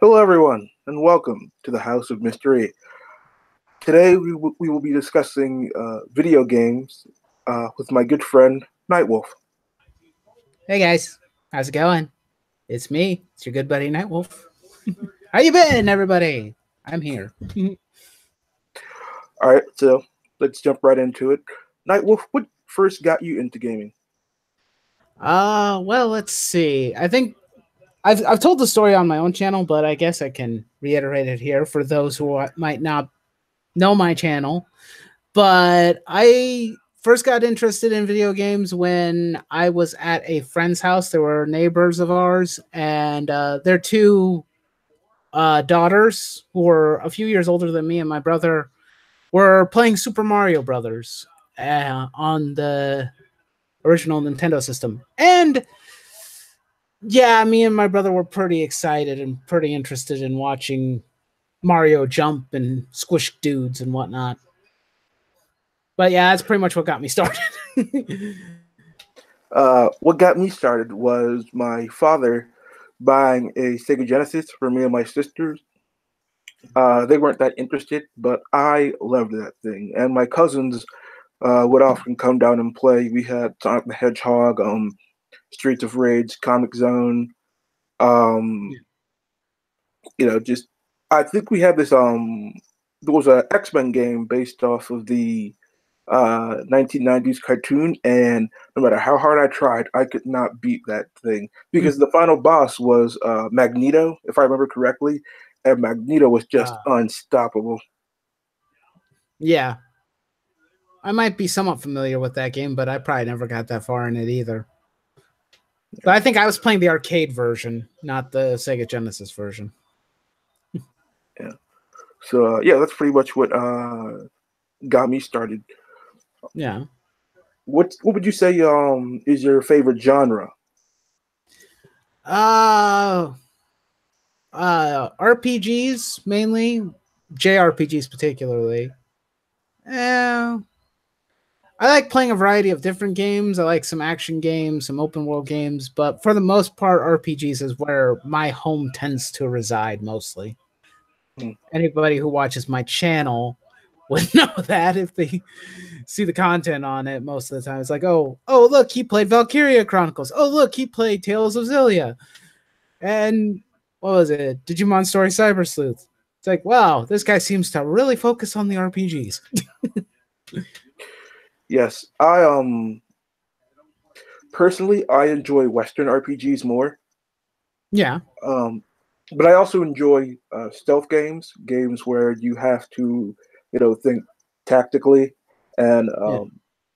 Hello, everyone, and welcome to the House of Mystery. Today, we will be discussing video games with my good friend Nightwolf. Hey guys, how's it going? It's me. It's your good buddy Nightwolf. How you been, everybody? I'm here. All right, so let's jump right into it. Nightwolf, what first got you into gaming? Well, let's see. I think I've told the story on my own channel, but I guess I can reiterate it here for those who might not know my channel. But I first got interested in video games when I was at a friend's house. There were neighbors of ours, and their two daughters, who were a few years older than me and my brother, were playing Super Mario Brothers on the original Nintendo system. And yeah, me and my brother were pretty excited and pretty interested in watching Mario jump and squish dudes and whatnot. But yeah, that's pretty much what got me started. What got me started was my father buying a Sega Genesis for me and my sisters. They weren't that interested, but I loved that thing, and my cousins would often come down and play. We had Sonic the Hedgehog, Streets of Rage, Comic Zone. Um, just I think we had this. There was an X-Men game based off of the 1990s cartoon, and no matter how hard I tried, I could not beat that thing because the final boss was Magneto, if I remember correctly, and Magneto was just unstoppable. Yeah. I might be somewhat familiar with that game, but I probably never got that far in it either. But I think I was playing the arcade version, not the Sega Genesis version. Yeah. So yeah, that's pretty much what got me started. Yeah. What would you say is your favorite genre? RPGs mainly, JRPGs particularly. I like playing a variety of different games. I like some action games, some open world games, but for the most part, RPGs is where my home tends to reside mostly. Anybody who watches my channel would know that if they see the content on it most of the time. It's like, oh, look, he played Valkyria Chronicles. Oh, look, he played Tales of Xillia. And what was it? Digimon Story Cyber Sleuth. It's like, wow, this guy seems to really focus on the RPGs. Yes, I personally I enjoy Western RPGs more. Yeah. But I also enjoy stealth games where you have to, think tactically and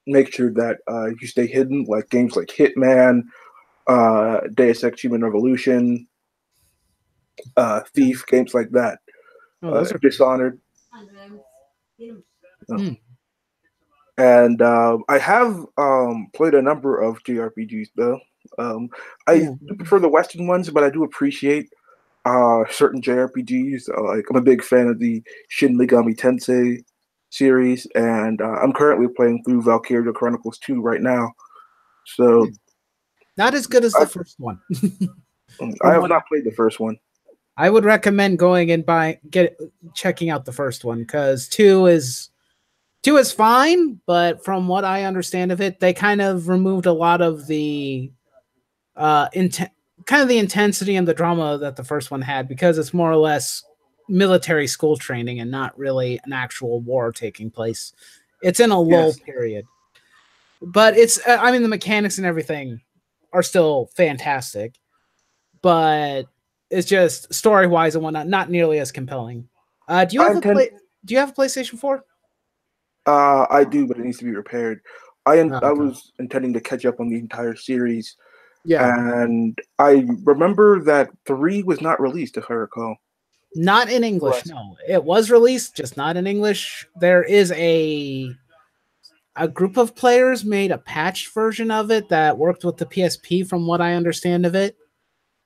make sure that you stay hidden, like games like Hitman, Deus Ex Human Revolution, Thief, games like that. Dishonored. And I have played a number of JRPGs though. I do prefer the Western ones, but I do appreciate certain JRPGs. Like I'm a big fan of the Shin Megami Tensei series, and I'm currently playing through Valkyria Chronicles 2 right now. So not as good as the first one. I have not played the first one. I would recommend going and checking out the first one because two is fine, but from what I understand of it, they kind of removed a lot of the kind of the intensity and the drama that the first one had because it's more or less military school training and not really an actual war taking place. It's in a lull period. But the mechanics and everything are still fantastic, but it's just story-wise and whatnot, not nearly as compelling. Do you have a PlayStation 4? I do, but it needs to be repaired. I was intending to catch up on the entire series. Yeah. And I remember that 3 was not released, if I recall. Not in English, no. It was released, just not in English. There is a group of players made a patched version of it that worked with the PSP, from what I understand of it.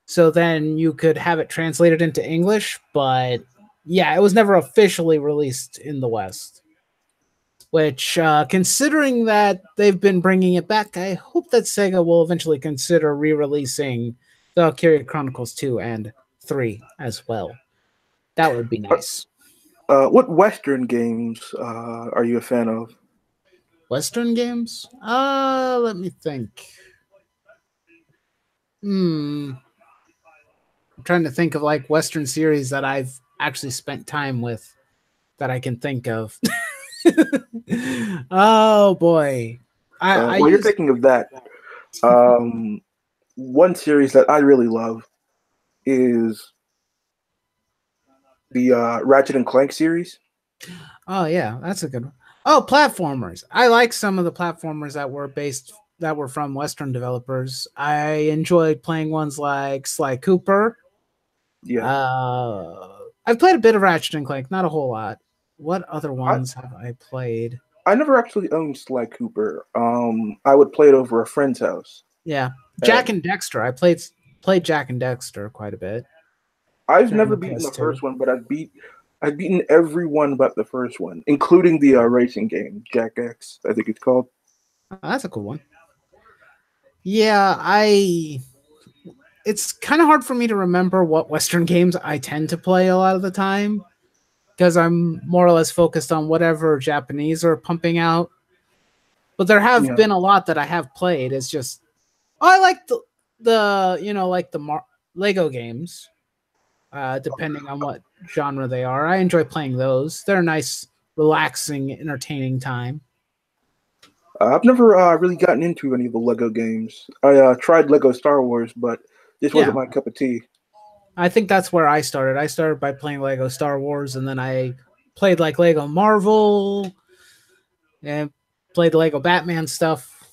So then you could have it translated into English, but yeah, it was never officially released in the West. Which, considering that they've been bringing it back, I hope that Sega will eventually consider re-releasing The Valkyria Chronicles 2 and 3 as well. That would be nice. What Western games are you a fan of? Western games? Let me think. I'm trying to think of like Western series that I've actually spent time with that I can think of. Oh boy. I While you're use thinking of that, one series that I really love is the Ratchet and Clank series. Oh yeah, that's a good one. Oh, platformers. I like some of the platformers that were from Western developers. I enjoyed playing ones like Sly Cooper. Yeah, I've played a bit of Ratchet and Clank, not a whole lot. What other I ones have I played? I never actually owned Sly Cooper. I would play it over a friend's house. Yeah, Jack And and Dexter. I played Jack and Dexter quite a bit I've during never the beaten the PS2. first one, but I've beaten every one but the first one, including the racing game, Jack X, I think it's called. Oh, that's a cool one. Yeah, I. It's kind of hard for me to remember what Western games I tend to play a lot of the time because I'm more or less focused on whatever Japanese are pumping out. But there have Yeah. been a lot that I have played. It's just I like the like the Lego games. Depending on what genre they are, I enjoy playing those. They're a nice, relaxing, entertaining time. I've never really gotten into any of the Lego games. I tried Lego Star Wars, but this wasn't Yeah, my cup of tea. I think that's where I started. I started by playing Lego Star Wars, and then I played like Lego Marvel and played Lego Batman stuff.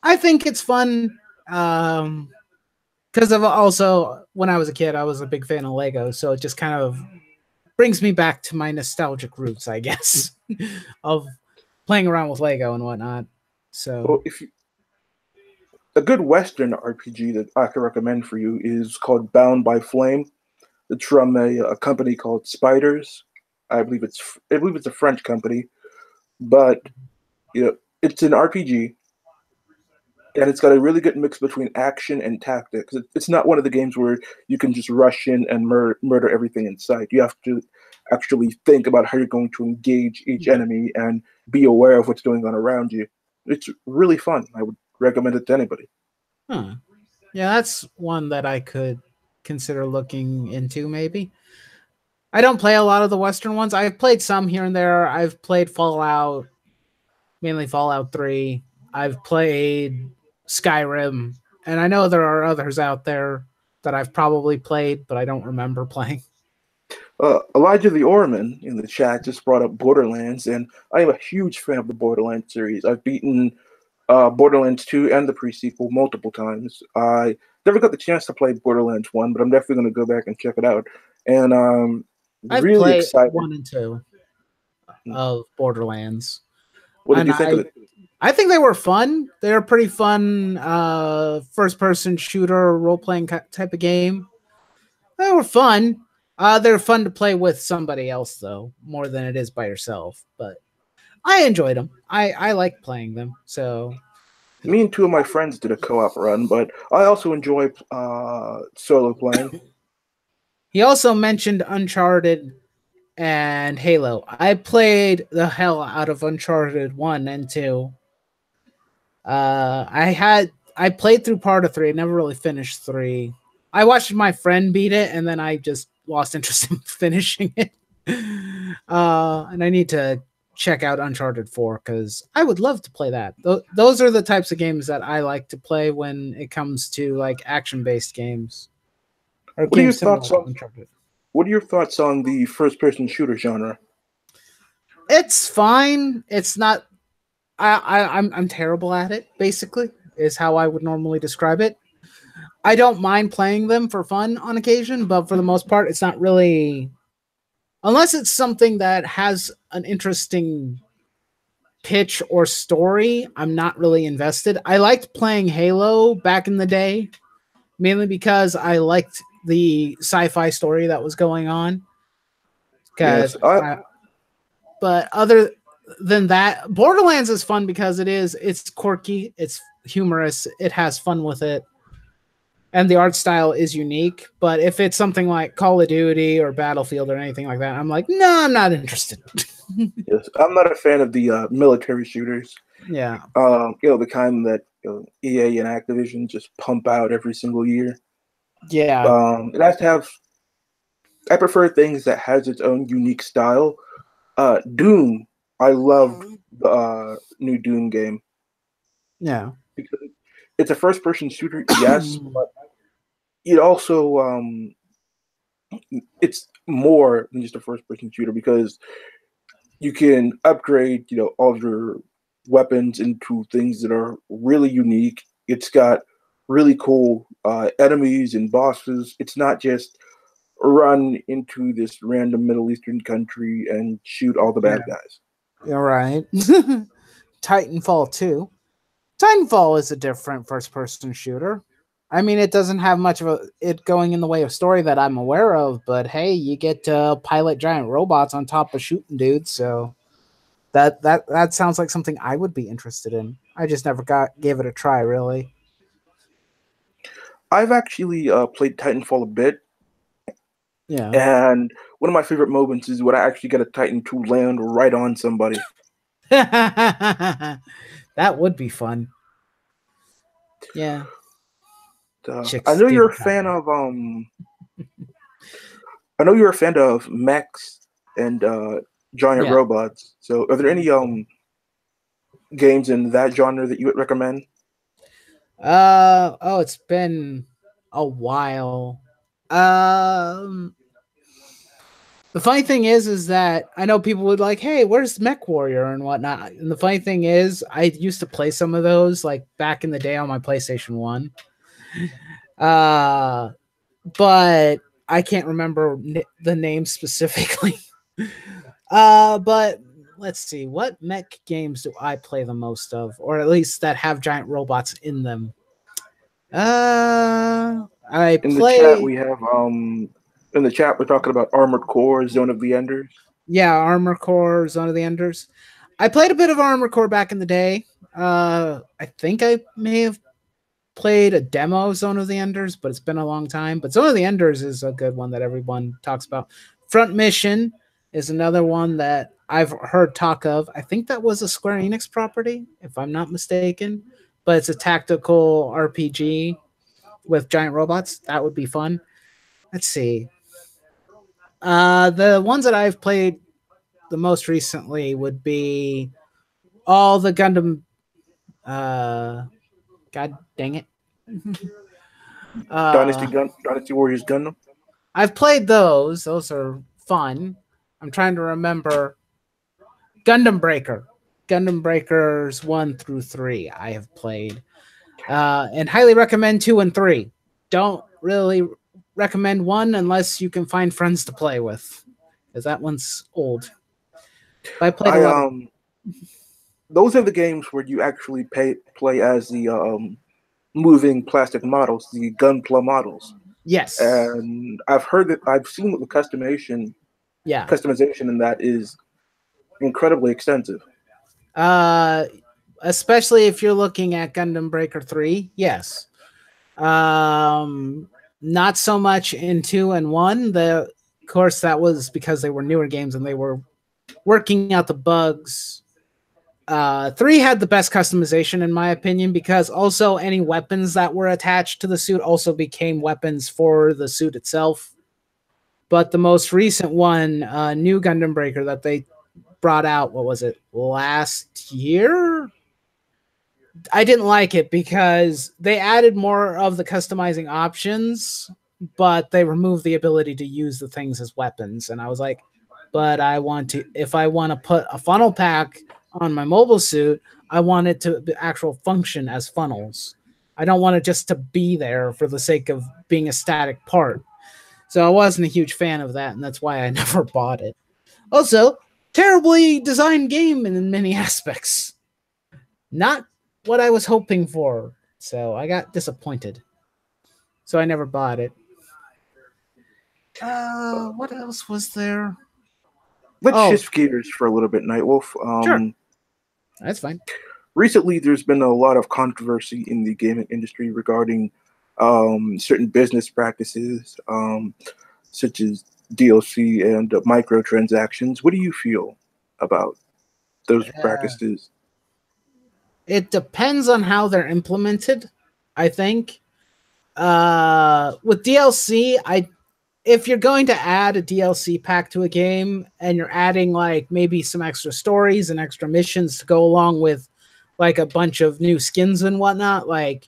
I think it's fun because of also when I was a kid, I was a big fan of Lego, so it just kind of brings me back to my nostalgic roots, I guess, of playing around with Lego and whatnot. So, Well, if you, a good Western RPG that I can recommend for you is called Bound by Flame. It's from a company called Spiders. I believe it's a French company, but it's an RPG, and it's got a really good mix between action and tactics. It's not one of the games where you can just rush in and murder everything in sight. You have to actually think about how you're going to engage each enemy and be aware of what's going on around you. It's really fun. I would recommend it to anybody. huh. Yeah, that's one that I could consider looking into maybe. I don't play a lot of the Western ones. I've played some here and there. I've played Fallout, mainly Fallout 3. I've played Skyrim, and I know there are others out there that I've probably played, but I don't remember playing. Elijah the Orman in the chat just brought up Borderlands, and I am a huge fan of the Borderlands series. I've beaten Borderlands 2 and the pre-sequel multiple times. I never got the chance to play Borderlands 1, but I'm definitely going to go back and check it out. And I've really played excited. 1 and 2 of Borderlands. What did And you think of it? I think they were fun. They're pretty fun first person shooter role playing type of game. They were fun. They're fun to play with somebody else though, more than it is by yourself. But I enjoyed them. I like playing them. So Me and two of my friends did a co-op run, but I also enjoy solo playing. he also mentioned Uncharted and Halo. I played the hell out of Uncharted 1 and 2. I played through part of 3. I never really finished 3. I watched my friend beat it, and then I just lost interest in finishing it. And I need to check out Uncharted 4 because I would love to play that. Those are the types of games that I like to play when it comes to like action-based games or What are your games similar thoughts to on Uncharted. What are your thoughts on the first-person shooter genre? It's fine. It's not. I'm terrible at it. Basically, is how I would normally describe it. I don't mind playing them for fun on occasion, but for the most part, it's not really unless it's something that has an interesting pitch or story. I'm not really invested. I liked playing Halo back in the day, mainly because I liked the sci-fi story that was going on. Yes, But other than that, Borderlands is fun because it's quirky, it's humorous, it has fun with it. and the art style is unique. But if it's something like Call of Duty or Battlefield or anything like that, I'm like, no, I'm not interested. Yes, I'm not a fan of the military shooters. Yeah. The kind that EA and Activision just pump out every single year. Yeah. It has to have. I prefer things that has its own unique style. Doom. I love the new Doom game Yeah. because it's a first-person shooter. Yes, but it also it's more than just a first-person shooter because you can upgrade, all of your weapons into things that are really unique. It's got really cool enemies and bosses. It's not just run into this random Middle Eastern country and shoot all the bad Yeah. guys. You're right. Titanfall 2. Titanfall is a different first person shooter. I mean, it doesn't have much of it going in the way of story that I'm aware of, but hey, you get to pilot giant robots on top of shooting dudes, so that sounds like something I would be interested in. I just never gave it a try, really. I've actually played Titanfall a bit, Yeah. and one of my favorite moments is when I actually get a Titan to land right on somebody. That would be fun. Yeah. I Chicks know you're dig a that. fan of I know you're a fan of mechs and giant Yeah. robots. So, are there any games in that genre that you would recommend? It's been a while. Um the funny thing is that I know people would like, hey, where's Mech Warrior and whatnot. And the funny thing is, I used to play some of those like back in the day on my PlayStation 1. Uh but I can't remember the name specifically. But let's see, what mech games do I play the most of, or at least that have giant robots in them? I In the chat, play, we have in the chat we're talking about Armored Core, Zone of the Enders. yeah, Armor Core, Zone of the Enders. I played a bit of Armor Core back in the day. I think I may have played a demo of Zone of the Enders, but it's been a long time. But Zone of the Enders is a good one that everyone talks about. Front Mission is another one that I've heard talk of. I think that was a Square Enix property, if I'm not mistaken. But it's a tactical RPG with giant robots. That would be fun. Let's see. The ones that I've played the most recently would be all the Gundam. God dang it. uh, Dynasty Warriors Gundam. I've played those. Those are fun. I'm trying to remember. Gundam Breaker. Gundam Breakers 1 through 3 I have played. And highly recommend 2 and 3. Don't really recommend 1 unless you can find friends to play with, because that one's old. But I played a lot of. Those are the games where you actually play as the moving plastic models, the Gunpla models. Yes. And I've seen that the customization in that is incredibly extensive. Especially if you're looking at Gundam Breaker 3, yes. Not so much in 2 and 1. Of course, that was because they were newer games and they were working out the bugs. 3 had the best customization in my opinion, because also any weapons that were attached to the suit also became weapons for the suit itself. But the most recent one, new Gundam Breaker that they brought out, what was it, last year? I didn't like it because they added more of the customizing options, but they removed the ability to use the things as weapons. And I was like, but if I want to put a funnel pack on my mobile suit, I want it to actual function as funnels. I don't want it just to be there for the sake of being a static part. So I wasn't a huge fan of that, and that's why I never bought it. Also, terribly designed game in many aspects. Not what I was hoping for, so I got disappointed. So I never bought it. What else was there? Let's shift gears for a little bit, Nightwolf. Sure. That's fine. Recently, there's been a lot of controversy in the gaming industry regarding certain business practices, such as DLC and microtransactions. What do you feel about those practices? It depends on how they're implemented, I think. With DLC, if you're going to add a DLC pack to a game and you're adding like maybe some extra stories and extra missions to go along with like a bunch of new skins and whatnot, like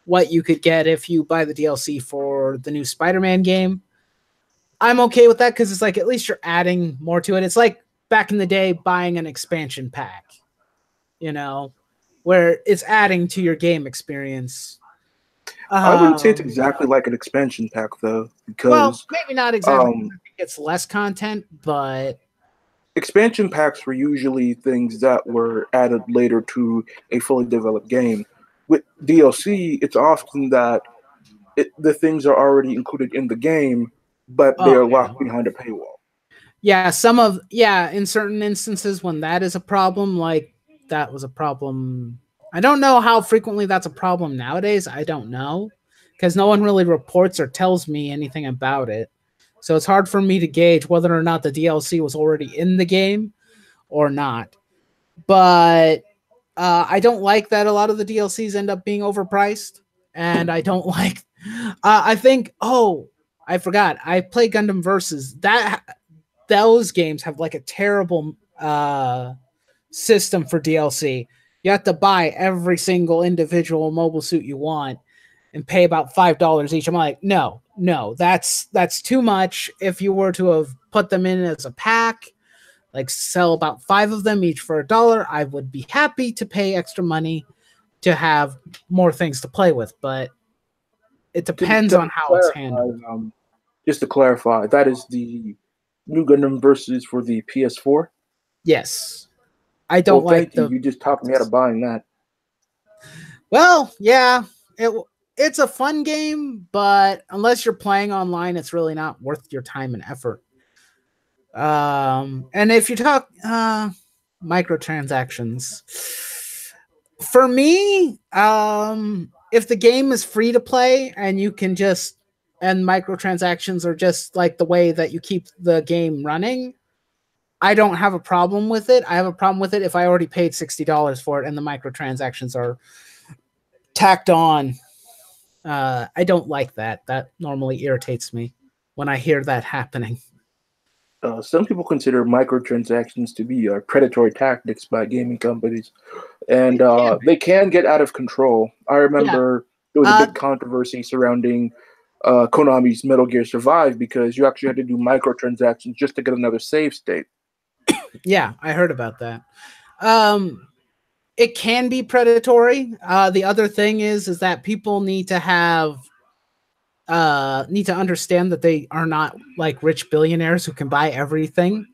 what you could get if you buy the DLC for the new Spider-Man game, I'm okay with that because it's like at least you're adding more to it. It's like back in the day buying an expansion pack, you know, where it's adding to your game experience. I wouldn't say it's exactly like an expansion pack, though, because well, maybe not exactly. I think it's less content, but expansion packs were usually things that were added later to a fully developed game. With DLC, it's often that the things are already included in the game, but they are locked behind a paywall. Yeah, in certain instances when that is a problem, like that was a problem. I don't know how frequently that's a problem nowadays. I don't know because no one really reports or tells me anything about it. So it's hard for me to gauge whether or not the DLC was already in the game or not. But I don't like that a lot of the DLCs end up being overpriced. And I don't like, I think, I forgot. I play Gundam Versus. Those games have like a terrible system for DLC. You have to buy every single individual mobile suit you want and pay about $5 each. I'm like, no, that's too much. If you were to have put them in as a pack, like sell about 5 of them each for $1, I would be happy to pay extra money to have more things to play with. But it depends on how it's handled. Just to clarify, that is the new Gundam Versus for the PS4? Yes. I don't like you just talked me out of buying that. Well, yeah, it's a fun game, but unless you're playing online, it's really not worth your time and effort. And if you talk microtransactions, for me, if the game is free to play and you can and microtransactions are just like the way that you keep the game running, I don't have a problem with it. I have a problem with it if I already paid $60 for it and the microtransactions are tacked on. I don't like that. That normally irritates me when I hear that happening. Some people consider microtransactions to be predatory tactics by gaming companies, and they can get out of control. I remember there was a big controversy surrounding Konami's Metal Gear Survive because you actually had to do microtransactions just to get another save state. Yeah, I heard about that. It can be predatory. The other thing is that people need to understand that they are not like rich billionaires who can buy everything.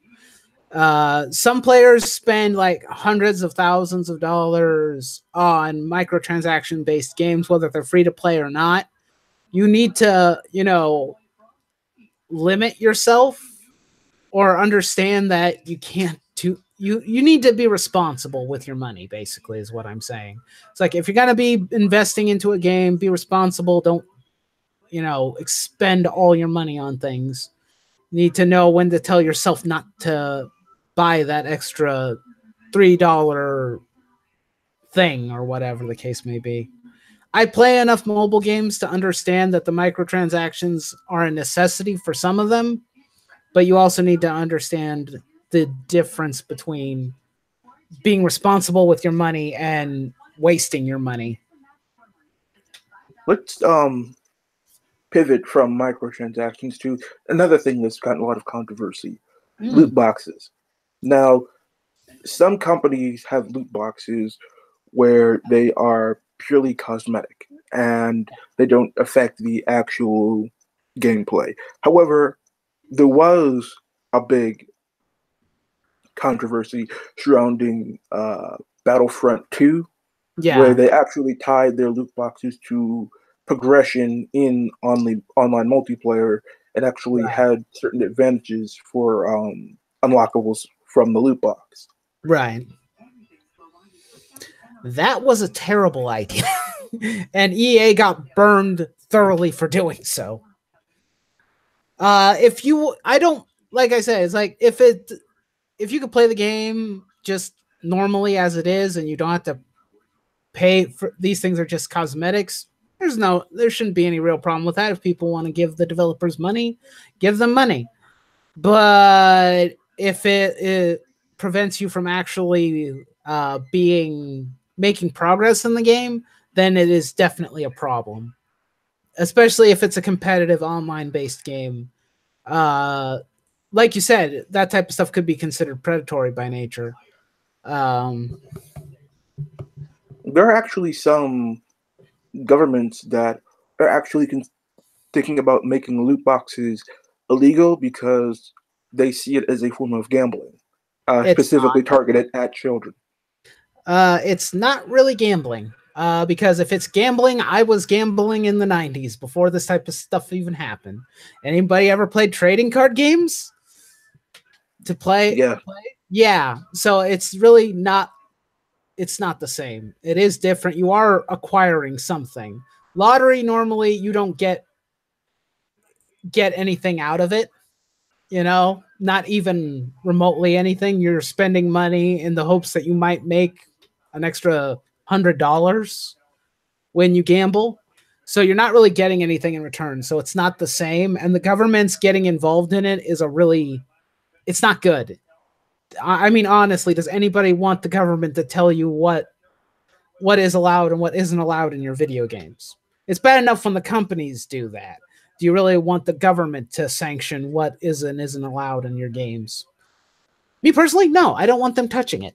Some players spend like hundreds of thousands of dollars on microtransaction based games, whether they're free to play or not. You need to, limit yourself or understand that you can't you need to be responsible with your money, basically, is what I'm saying. It's like, if you're going to be investing into a game, be responsible. Don't, expend all your money on things. You need to know when to tell yourself not to buy that extra $3 thing or whatever the case may be. I play enough mobile games to understand that the microtransactions are a necessity for some of them, but you also need to understand the difference between being responsible with your money and wasting your money. Let's pivot from microtransactions to another thing that's gotten a lot of controversy: loot boxes. Now, some companies have loot boxes where they are purely cosmetic and they don't affect the actual gameplay. However, there was a big controversy surrounding Battlefront 2, where they actually tied their loot boxes to progression in online multiplayer and actually had certain advantages for unlockables from the loot box. Right. That was a terrible idea. And EA got burned thoroughly for doing so. I don't, like I said, it's like if you could play the game just normally as it is and you don't have to pay for these things, are just cosmetics, there shouldn't be any real problem with that. If people want to give the developers money, give them money. But if it prevents you from actually making progress in the game, then it is definitely a problem. Especially if it's a competitive online based game. Like you said, that type of stuff could be considered predatory by nature. There are actually some governments that are actually thinking about making loot boxes illegal because they see it as a form of gambling, specifically targeted at children. It's not really gambling. Because if it's gambling, I was gambling in the 90s before this type of stuff even happened. Anybody ever played trading card games? Yeah. Yeah. So it's really not, it's not the same. It is different. You are acquiring something. Lottery, normally you don't get anything out of it. You know, not even remotely anything. You're spending money in the hopes that you might make an extra $100 when you gamble. So you're not really getting anything in return. So it's not the same. And the government's getting involved in it is it's not good. I mean, honestly, does anybody want the government to tell you what is allowed and what isn't allowed in your video games? It's bad enough when the companies do that. Do you really want the government to sanction what is and isn't allowed in your games? Me personally, no, I don't want them touching it.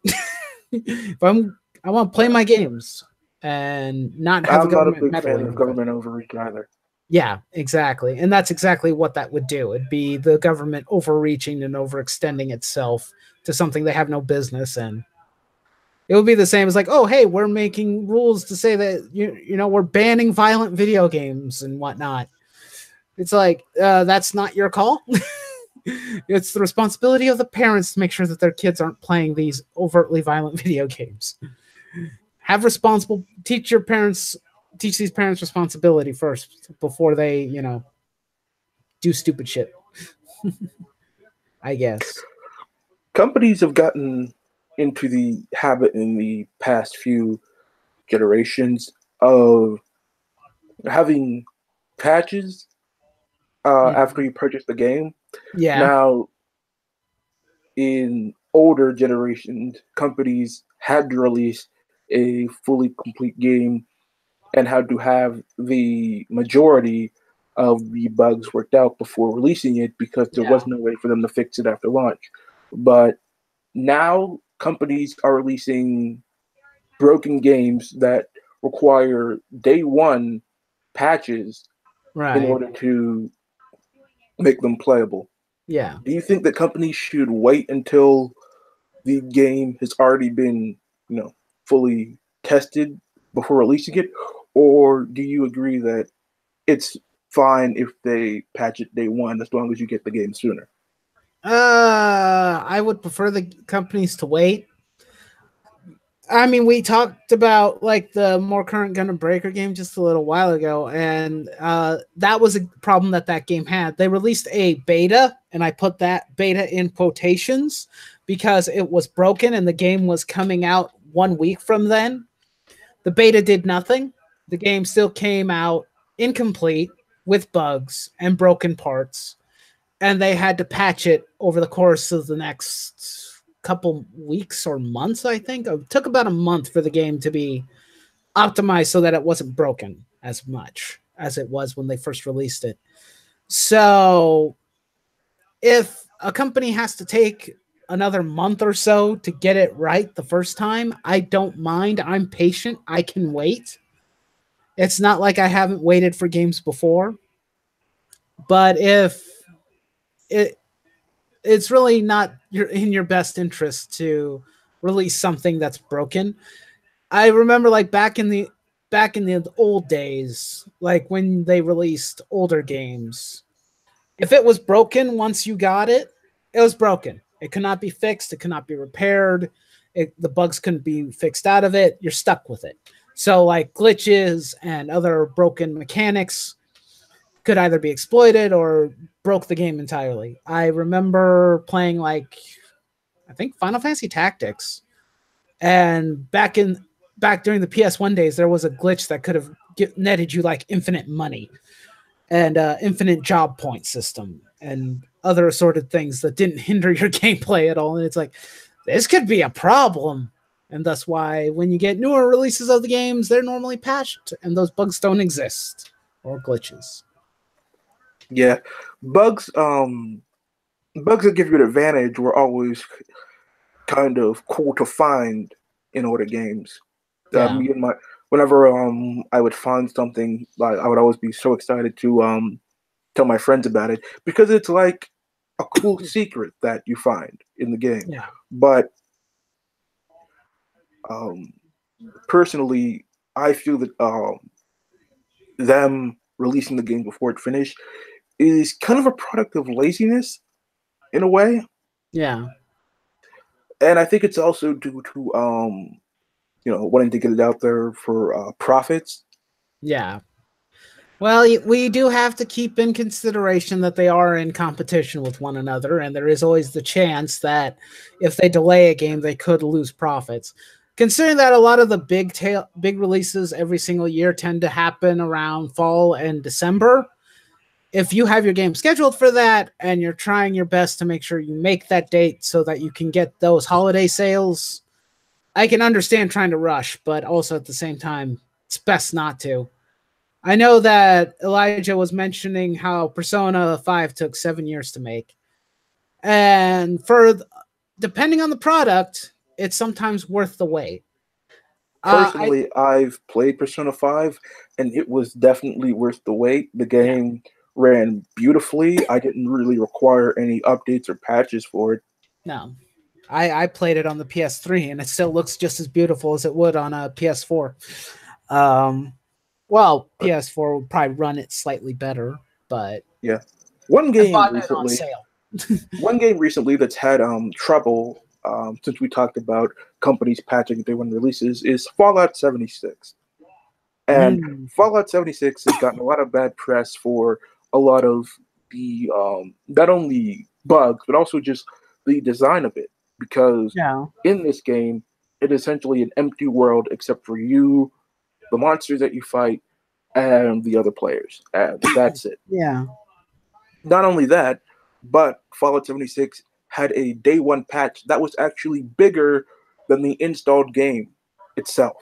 I want to play my games and not have I'm not a big fan of government overreach either. Yeah, exactly. And that's exactly what that would do. It'd be the government overreaching and overextending itself to something they have no business in. It would be the same as like, oh, hey, we're making rules to say that, you know, we're banning violent video games and whatnot. It's like, that's not your call. It's the responsibility of the parents to make sure that their kids aren't playing these overtly violent video games. Teach these parents responsibility first before they, you know, do stupid shit. I guess. Companies have gotten into the habit in the past few generations of having patches after you purchase the game. Yeah. Now, in older generations, companies had to release a fully complete game and had to have the majority of the bugs worked out before releasing it because there was no way for them to fix it after launch. But now companies are releasing broken games that require day one patches in order to make them playable. Yeah. Do you think that companies should wait until the game has already been, you know, fully tested before releasing it? Or do you agree that it's fine if they patch it day one as long as you get the game sooner? I would prefer the companies to wait. I mean, we talked about like the more current Gundam Breaker game just a little while ago, and that was a problem that game had. They released a beta, and I put that beta in quotations because it was broken and the game was coming out 1 week from then. The beta did nothing. The game still came out incomplete with bugs and broken parts, and they had to patch it over the course of the next couple weeks or months. I think it took about a month for the game to be optimized so that it wasn't broken as much as it was when they first released it. So if a company has to take another month or so to get it right the first time, I don't mind. I'm patient. I can wait. It's not like I haven't waited for games before. But if it's really not in your best interest to release something that's broken. I remember like back in the old days, like when they released older games, if it was broken once you got it, it was broken. It could not be fixed. It could not be repaired. The bugs couldn't be fixed out of it. You're stuck with it. So like glitches and other broken mechanics could either be exploited or broke the game entirely. I remember playing like I think Final Fantasy Tactics, and back during the PS1 days, there was a glitch that could have netted you like infinite money and infinite job point system and other assorted things that didn't hinder your gameplay at all. And it's like, this could be a problem. And that's why when you get newer releases of the games, they're normally patched and those bugs don't exist or glitches. Yeah, bugs. Bugs that give you an advantage were always kind of cool to find in older games. Yeah. Me and whenever I would find something, like I would always be so excited to tell my friends about it because it's like a cool secret that you find in the game. Yeah. But personally, I feel that them releasing the game before it finished is kind of a product of laziness in a way. Yeah. And I think it's also due to wanting to get it out there for profits. Yeah. Well, we do have to keep in consideration that they are in competition with one another, and there is always the chance that if they delay a game, they could lose profits. Considering that a lot of the big releases every single year tend to happen around fall and December, if you have your game scheduled for that and you're trying your best to make sure you make that date so that you can get those holiday sales, I can understand trying to rush, but also at the same time, it's best not to. I know that Elijah was mentioning how Persona 5 took 7 years to make. And depending on the product, it's sometimes worth the wait. Personally, I've played Persona 5, and it was definitely worth the wait. The game ran beautifully. I didn't really require any updates or patches for it. No. I played it on the PS3, and it still looks just as beautiful as it would on a PS4. Well, PS4 would probably run it slightly better, but yeah, one game recently that's had trouble. Since we talked about companies patching day one releases, is Fallout 76. And Fallout 76 has gotten a lot of bad press for a lot of the not only bugs but also just the design of it. Because in this game, it is essentially an empty world except for you, the monsters that you fight, and the other players. And that's it. Yeah. Not only that, but Fallout 76 had a day one patch that was actually bigger than the installed game itself.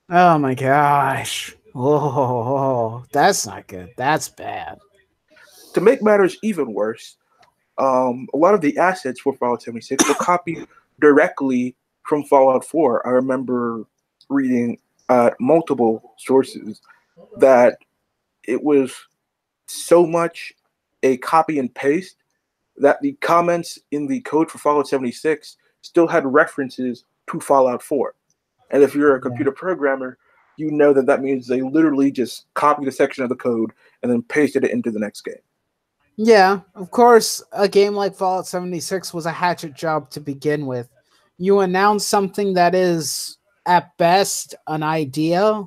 Oh my gosh. Oh, that's not good. That's bad. To make matters even worse, a lot of the assets for Fallout 76 were copied directly from Fallout 4. I remember reading multiple sources that it was so much a copy and paste that the comments in the code for Fallout 76 still had references to Fallout 4. And if you're a computer programmer, you know that means they literally just copied a section of the code and then pasted it into the next game. Yeah, of course, a game like Fallout 76 was a hatchet job to begin with. You announce something that is, at best, an idea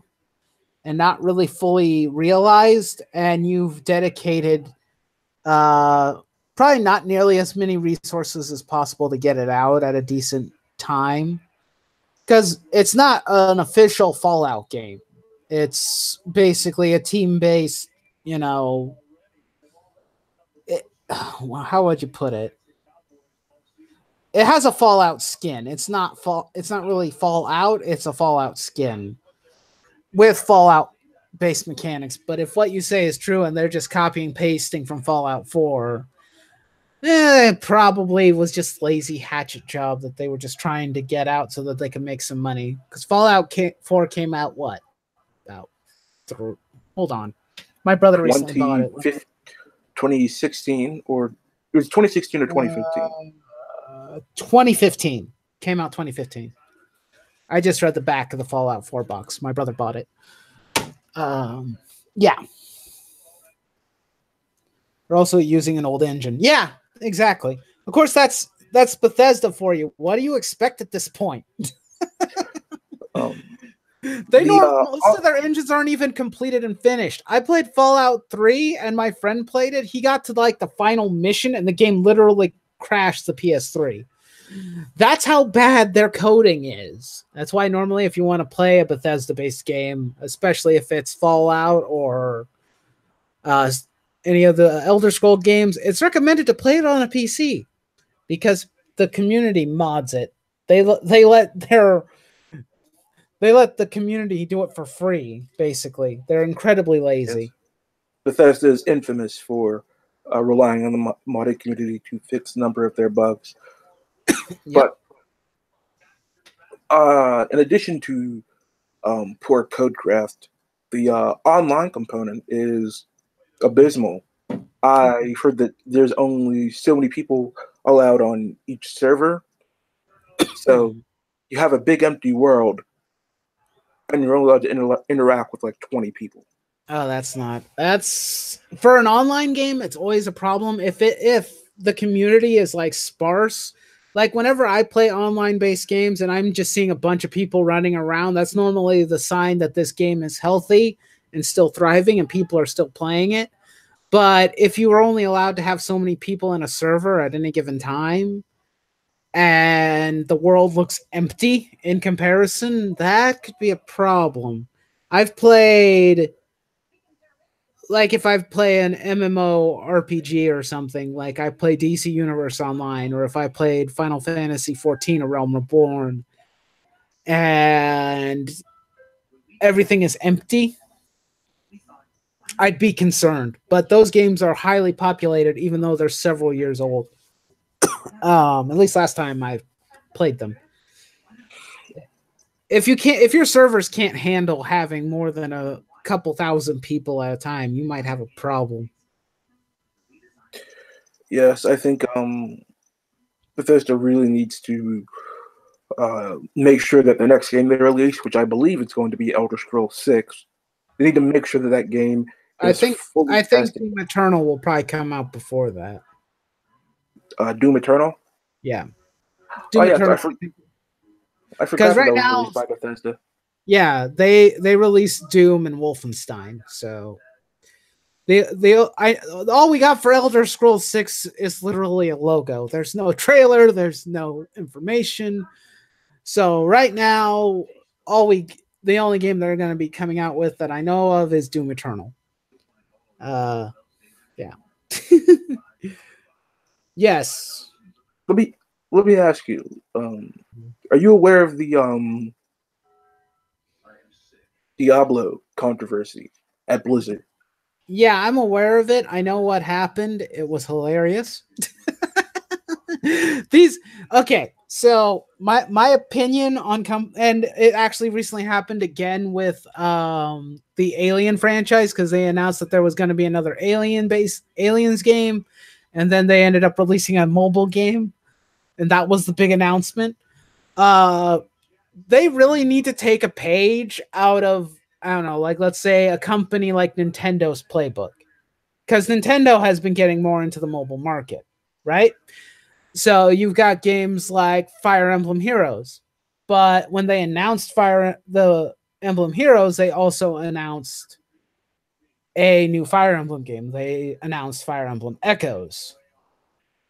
and not really fully realized, and you've dedicated probably not nearly as many resources as possible to get it out at a decent time. Because it's not an official Fallout game. It's basically a team-based, how would you put it? It has a Fallout skin. It's not really Fallout. It's a Fallout skin with Fallout-based mechanics. But if what you say is true and they're just copying pasting from Fallout 4, it probably was just lazy hatchet job that they were just trying to get out so that they can make some money. Because Fallout 4 came out what? Hold on. My brother recently bought it. 2016 or it was 2016 or 2015? 2015. Came out 2015. I just read the back of the Fallout 4 box. My brother bought it. Yeah. We're also using an old engine. Yeah, exactly. Of course, that's Bethesda for you. What do you expect at this point? Most of their engines aren't even completed and finished. I played Fallout 3 and my friend played it. He got to like the final mission and the game literally crashed the PS3. That's how bad their coding is. That's why normally if you want to play a Bethesda-based game, especially if it's Fallout or any of the Elder Scrolls games, it's recommended to play it on a PC because the community mods it. They let the community do it for free, basically. They're incredibly lazy. Yes. Bethesda is infamous for relying on the modding community to fix a number of their bugs. Yep. But in addition to poor codecraft, the online component is abysmal. I heard that there's only so many people allowed on each server. So you have a big empty world and you're only allowed to interact with like 20 people. Oh, that's for an online game. It's always a problem if the community is like sparse. Like whenever I play online based games and I'm just seeing a bunch of people running around, that's normally the sign that this game is healthy and still thriving and people are still playing it. But if you were only allowed to have so many people in a server at any given time and the world looks empty in comparison, that could be a problem. I've played, like if I play an MMO RPG or something, like I play DC Universe Online, or if I played Final Fantasy XIV, A Realm Reborn, and everything is empty, I'd be concerned. But those games are highly populated, even though they're several years old. At least last time I played them. If your servers can't handle having more than a couple thousand people at a time, you might have a problem. Yes, I think Bethesda really needs to make sure that the next game they release, which I believe it's going to be Elder Scrolls 6, they need to make sure that game is I think Doom Eternal will probably come out before that. Doom Eternal? Yeah. Doom Eternal. I forgot right now, released by Bethesda. Yeah, they released Doom and Wolfenstein, so all we got for Elder Scrolls 6 is literally a logo. There's no trailer, there's no information. So right now, the only game they're going to be coming out with that I know of is Doom Eternal. Yeah. Yes. Let me ask you. Are you aware of the Diablo controversy at Blizzard? Yeah, I'm aware of it. I know what happened. It was hilarious. So my opinion on and it actually recently happened again with the Alien franchise, because they announced that there was going to be another Aliens game, and then they ended up releasing a mobile game, and that was the big announcement. They really need to take a page out of, I don't know, like let's say a company like Nintendo's playbook, because Nintendo has been getting more into the mobile market, right? So you've got games like Fire Emblem Heroes, but when they announced the Emblem Heroes, they also announced a new Fire Emblem game. They announced Fire Emblem Echoes.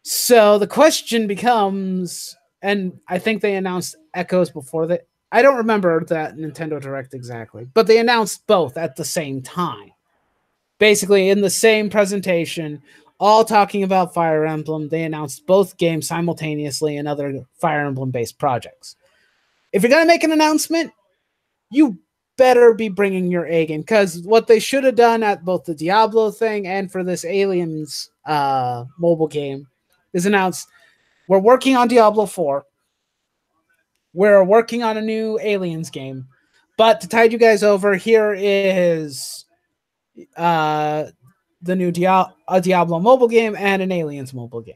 So the question becomes, and I think they announced Echoes before that. I don't remember that Nintendo Direct exactly, but they announced both at the same time. Basically, in the same presentation, all talking about Fire Emblem. They announced both games simultaneously and other Fire Emblem-based projects. If you're going to make an announcement, you better be bringing your A game, because what they should have done at both the Diablo thing and for this Aliens mobile game is announced, we're working on Diablo 4. We're working on a new Aliens game. But to tide you guys over, here is the new Diablo mobile game and an Aliens mobile game.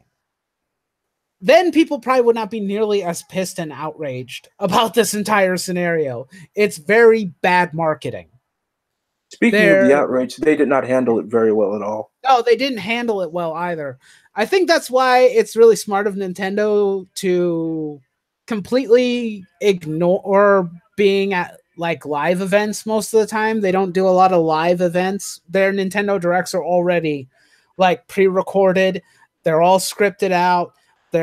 Then people probably would not be nearly as pissed and outraged about this entire scenario. It's very bad marketing. Speaking of the outrage, they did not handle it very well at all. No, they didn't handle it well either. I think that's why it's really smart of Nintendo to completely ignore being at like live events most of the time. They don't do a lot of live events. Their Nintendo Directs are already like pre-recorded. They're all scripted out. They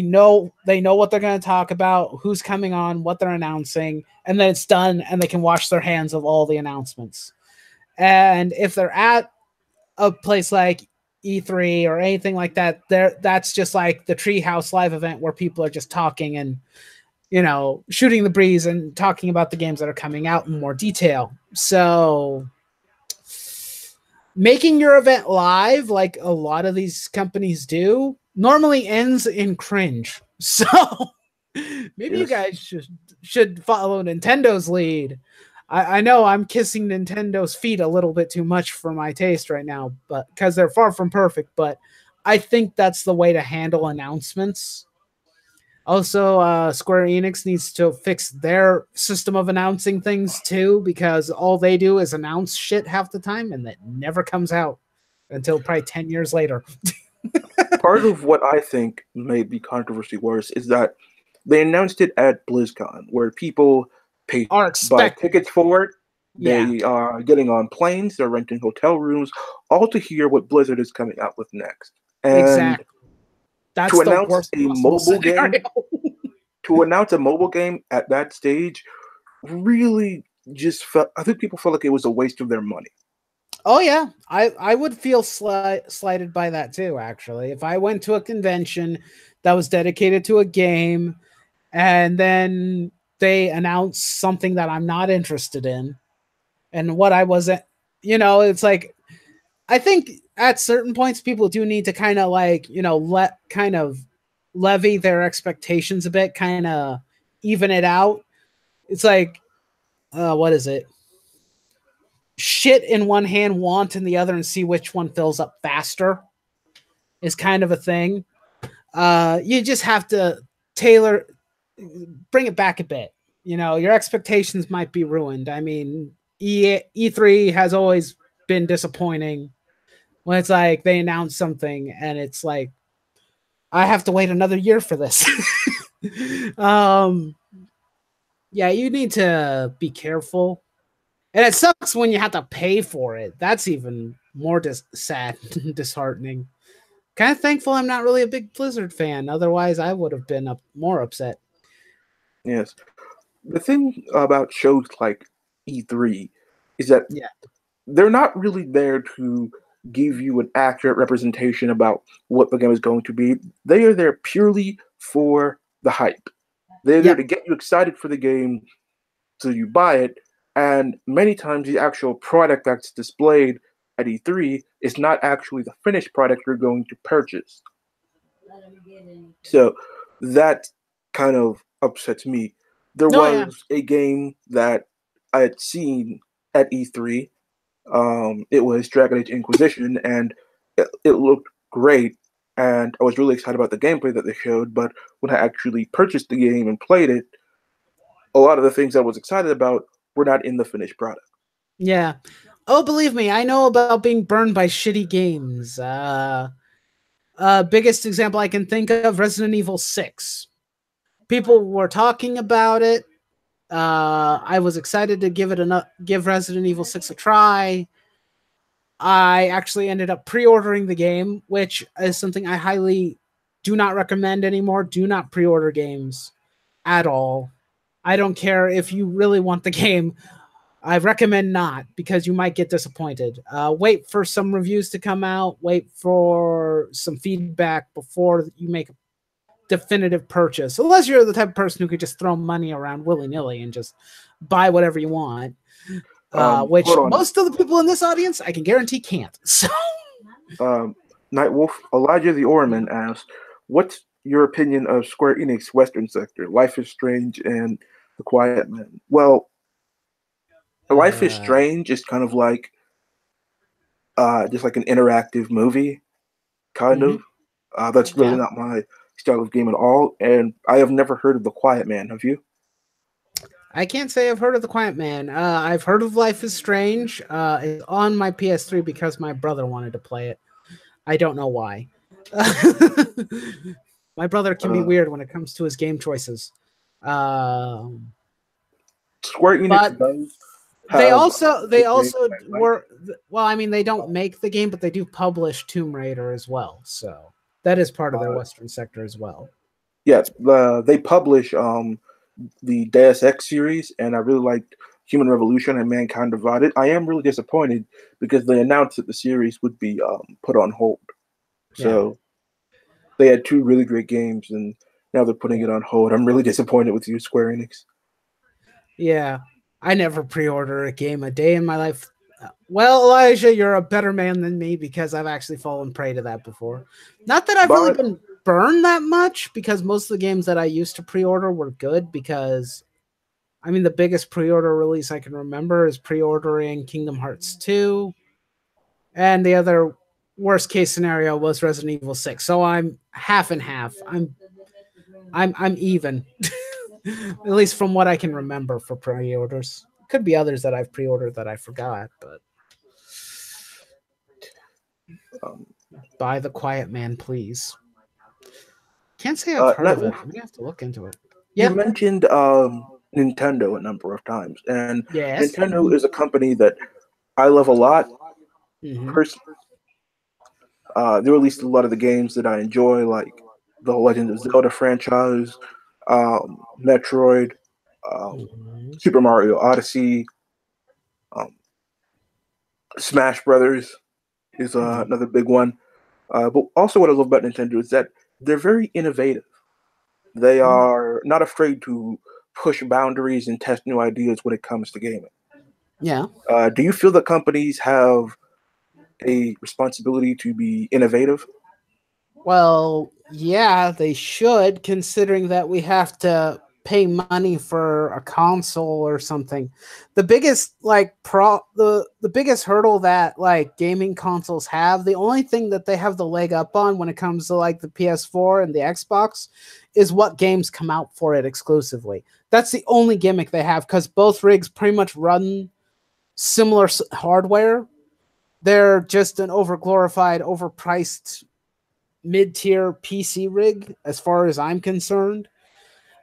know what they're going to talk about, who's coming on, what they're announcing, and then it's done and they can wash their hands of all the announcements. And if they're at a place like E3 or anything like that, that's just like the Treehouse live event where people are just talking and, you know, shooting the breeze and talking about the games that are coming out in more detail. So making your event live, like a lot of these companies do, normally ends in cringe. So maybe you guys should follow Nintendo's lead. I know I'm kissing Nintendo's feet a little bit too much for my taste right now, but because they're far from perfect, but I think that's the way to handle announcements. Also, Square Enix needs to fix their system of announcing things too, because all they do is announce shit half the time and that never comes out until probably 10 years later. Part of what I think made the controversy worse is that they announced it at BlizzCon, where people buy tickets for it. They are getting on planes, they're renting hotel rooms, all to hear what Blizzard is coming out with next. And exactly. That's to announce a mobile game, to announce a mobile game at that stage, really just felt. I think people felt like it was a waste of their money. Oh yeah, I would feel slighted by that too. Actually, if I went to a convention that was dedicated to a game, and then they announce something that I'm not interested in, and what I wasn't, you know, it's like, I think at certain points people do need to kind of like, you know, levy their expectations a bit, kind of even it out. It's like, what is it? Shit in one hand, want in the other, and see which one fills up faster is kind of a thing. You just have to bring it back a bit. You know, your expectations might be ruined. I mean, E3 has always been disappointing when it's like they announce something and it's like, I have to wait another year for this. Yeah, you need to be careful. And it sucks when you have to pay for it. That's even more sad and disheartening. Kind of thankful I'm not really a big Blizzard fan. Otherwise, I would have been more upset. Yes. The thing about shows like E3 is that they're not really there to give you an accurate representation about what the game is going to be. They are there purely for the hype. They're there to get you excited for the game so you buy it. And many times the actual product that's displayed at E3 is not actually the finished product you're going to purchase. So that kind of upsets me. There was a game that I had seen at E3. It was Dragon Age Inquisition, and it looked great. And I was really excited about the gameplay that they showed. But when I actually purchased the game and played it, a lot of the things I was excited about were not in the finished product. Yeah. Oh, believe me, I know about being burned by shitty games. Biggest example I can think of, Resident Evil 6. People were talking about it. I was excited to give Resident Evil 6 a try. I actually ended up pre-ordering the game, which is something I highly do not recommend anymore. Do not pre-order games at all. I don't care if you really want the game. I recommend not, because you might get disappointed. Wait for some reviews to come out. Wait for some feedback before you make a definitive purchase. Unless you're the type of person who could just throw money around willy-nilly and just buy whatever you want. Which most of the people in this audience, I can guarantee, can't. So, Nightwolf, Elijah the Orman asks, what's your opinion of Square Enix Western Sector, Life is Strange and The Quiet Man? Well, Life is Strange is kind of like just like an interactive movie, kind of. That's really not my style of game at all, and I have never heard of The Quiet Man. Have you? I can't say I've heard of The Quiet Man. I've heard of Life is Strange. It's on my PS3 because my brother wanted to play it. I don't know why. My brother can be weird when it comes to his game choices. Square Enix But does they have also good games I like. were well. I mean, they don't make the game, but they do publish Tomb Raider as well. So that is part of their Uh, Western sector as well. yes, they publish the Deus Ex series, and I really liked Human Revolution and Mankind Divided. I am really disappointed because they announced that the series would be put on hold. Yeah, So they had two really great games, and now they're putting it on hold. I'm really disappointed with you, Square Enix. yeah. I never pre-order a game a day in my life. Well, Elijah, you're a better man than me because I've actually fallen prey to that before. Not that I've really But been burned that much because most of the games that I used to pre-order were good because I mean the biggest pre-order release I can remember is pre-ordering Kingdom Hearts 2 and the other worst case scenario was Resident Evil 6. So I'm half and half. I'm even. At least from what I can remember for pre-orders. Could be others that I've pre-ordered that I forgot, but um, buy The Quiet Man, please. Can't say I've heard of it. I'm gonna have to look into it. you Yeah. mentioned Nintendo a number of times, and Yes. Nintendo is a company that I love a lot. Mm-hmm. They released a lot of the games that I enjoy, like the Legend of Zelda franchise, Metroid, Mm-hmm. Super Mario Odyssey, um, Smash Brothers is another big one. But also, what I love about Nintendo is that they're very innovative. They are not afraid to push boundaries and test new ideas when it comes to gaming. Yeah. Do you feel that companies have a responsibility to be innovative? Well, yeah, they should, considering that we have to pay money for a console or something. The biggest the biggest hurdle that like gaming consoles have, the only thing that they have the leg up on when it comes to like the PS4 and the Xbox is what games come out for it exclusively. That's the only gimmick they have because both rigs pretty much run similar hardware. They're just an overglorified, overpriced mid-tier PC rig as far as I'm concerned.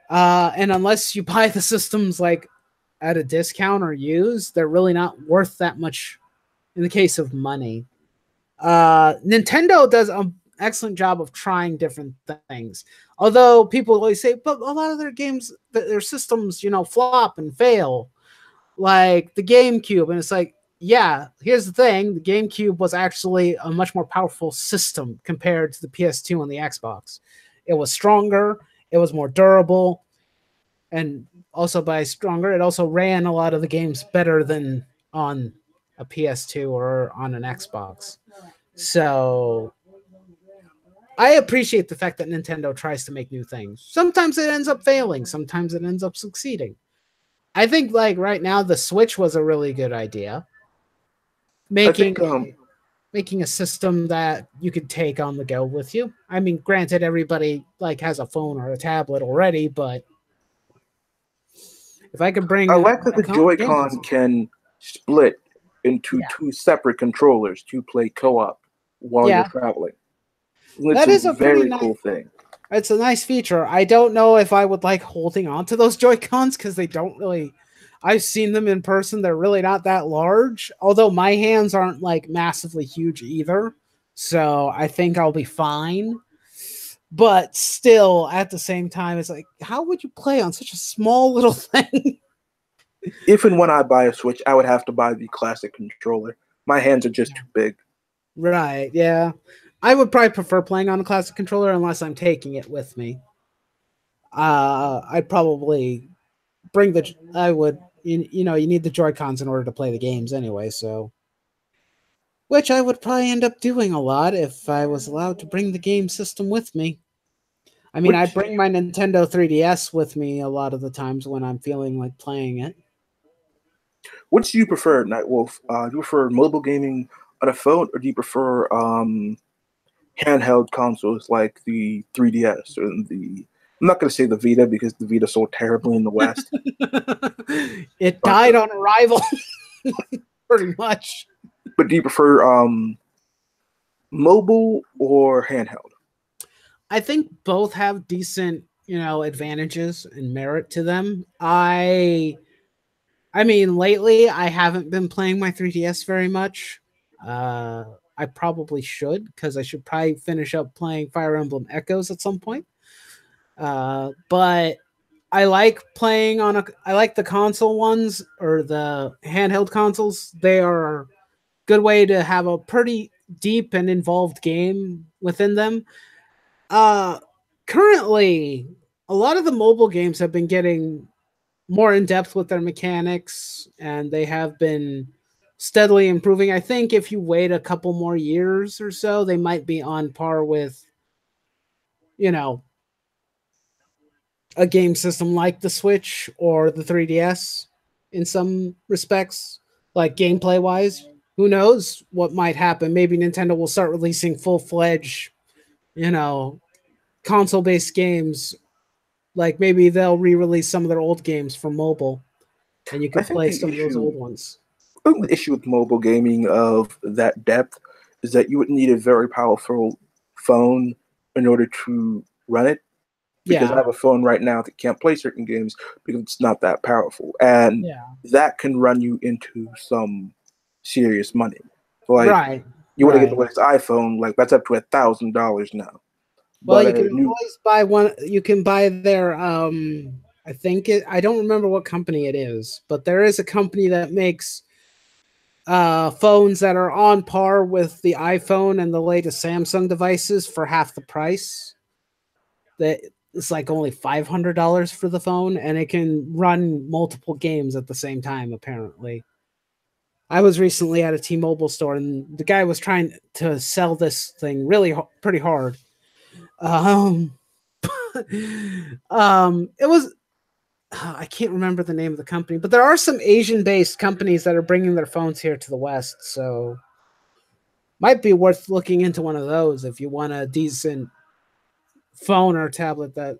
And unless you buy the systems like at a discount or used, they're really not worth that much in the case of money. Nintendo does an excellent job of trying different things. Although people always say, but a lot of their games, their systems, flop and fail. Like the GameCube. And it's like, yeah, here's the thing. The GameCube was actually a much more powerful system compared to the PS2 and the Xbox. It was stronger, it was more durable, and also by stronger, it also ran a lot of the games better than on a PS2 or on an Xbox. So I appreciate the fact that Nintendo tries to make new things. Sometimes it ends up failing, sometimes it ends up succeeding. I think like right now the Switch was a really good idea. I think Making a system that you could take on the go with you. I mean, granted everybody like has a phone or a tablet already, but if I could bring I like that the game Joy-Con console. can split into Yeah. two separate controllers to play co-op while you're Yeah. traveling. It's That a is a pretty very nice cool thing. it's a nice feature. I don't know if I would like holding on to those Joy-Cons because they don't really I've seen them in person. They're really not that large. Although my hands aren't like massively huge either. So I think I'll be fine. But still, at the same time, it's like, how would you play on such a small little thing? If and when I buy a Switch, I would have to buy the classic controller. My hands are just too big. Right, yeah. I would probably prefer playing on a classic controller unless I'm taking it with me. I'd probably bring the. I would. You need the Joy Cons in order to play the games anyway. So, which I would probably end up doing a lot if I was allowed to bring the game system with me. I mean, I Which bring my Nintendo 3DS with me a lot of the times when I'm feeling like playing it. which do you prefer, Nightwolf? Do you prefer mobile gaming on a phone, or do you prefer handheld consoles like the 3DS or the? I'm not going to say the Vita because the Vita sold terribly in the West. It But died on arrival, pretty much. but do you prefer mobile or handheld? I think both have decent, advantages and merit to them. I I mean, lately I haven't been playing my 3DS very much. I probably should because I should probably finish up playing Fire Emblem Echoes at some point. But I like playing on a. I like the console ones or the handheld consoles. They are a good way to have a pretty deep and involved game within them. Uh, Currently, a lot of the mobile games have been getting more in depth with their mechanics, and they have been steadily improving. I think if you wait a couple more years or so, they might be on par with, you know, a game system like the Switch or the 3DS in some respects, like gameplay wise. Who knows what might happen? Maybe Nintendo will start releasing full fledged, you know, console based games. Like maybe they'll re release some of their old games for mobile and you I could think play some of those old ones. the issue with mobile gaming of that depth is that you would need a very powerful phone in order to run it. Because I Yeah. have a phone right now that can't play certain games because it's not that powerful, and Yeah. that can run you into some serious money. Like Right. you want to get the Right. latest iPhone, like that's up to $1,000 now. Well, But you a can new always buy one. You can buy their. I think it. I don't remember what company it is, but there is a company that makes phones that are on par with the iPhone and the latest Samsung devices for half the price. That it's like only $500 for the phone, and it can run multiple games at the same time. Apparently, I was recently at a T-Mobile store, and the guy was trying to sell this thing really pretty hard. Um, it was I can't remember the name of the company, but there are some Asian-based companies that are bringing their phones here to the West, so might be worth looking into one of those if you want a decent phone or tablet that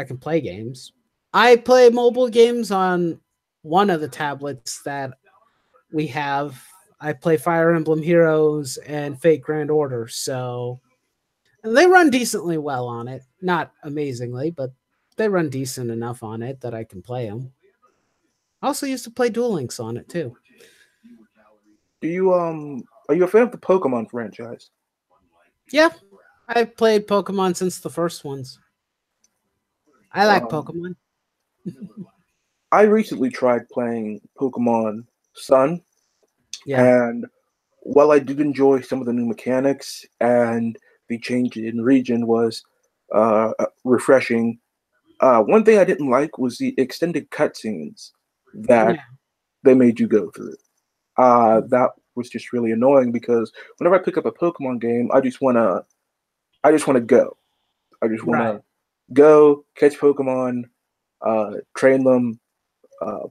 can play games. I play mobile games on one of the tablets that we have. I play Fire Emblem Heroes and Fate Grand Order, so and they run decently well on it. Not amazingly, but they run decent enough on it that I can play them. I also used to play Duel Links on it too. do you are you a fan of the Pokemon franchise? Yeah, I've played Pokemon since the first ones. I like Um, Pokemon. I recently tried playing Pokemon Sun, Yeah, and while I did enjoy some of the new mechanics and the change in region was refreshing, one thing I didn't like was the extended cutscenes that yeah, they made you go through. That was just really annoying because whenever I pick up a Pokemon game, I just wanna go. I just right. wanna go catch Pokemon, train them,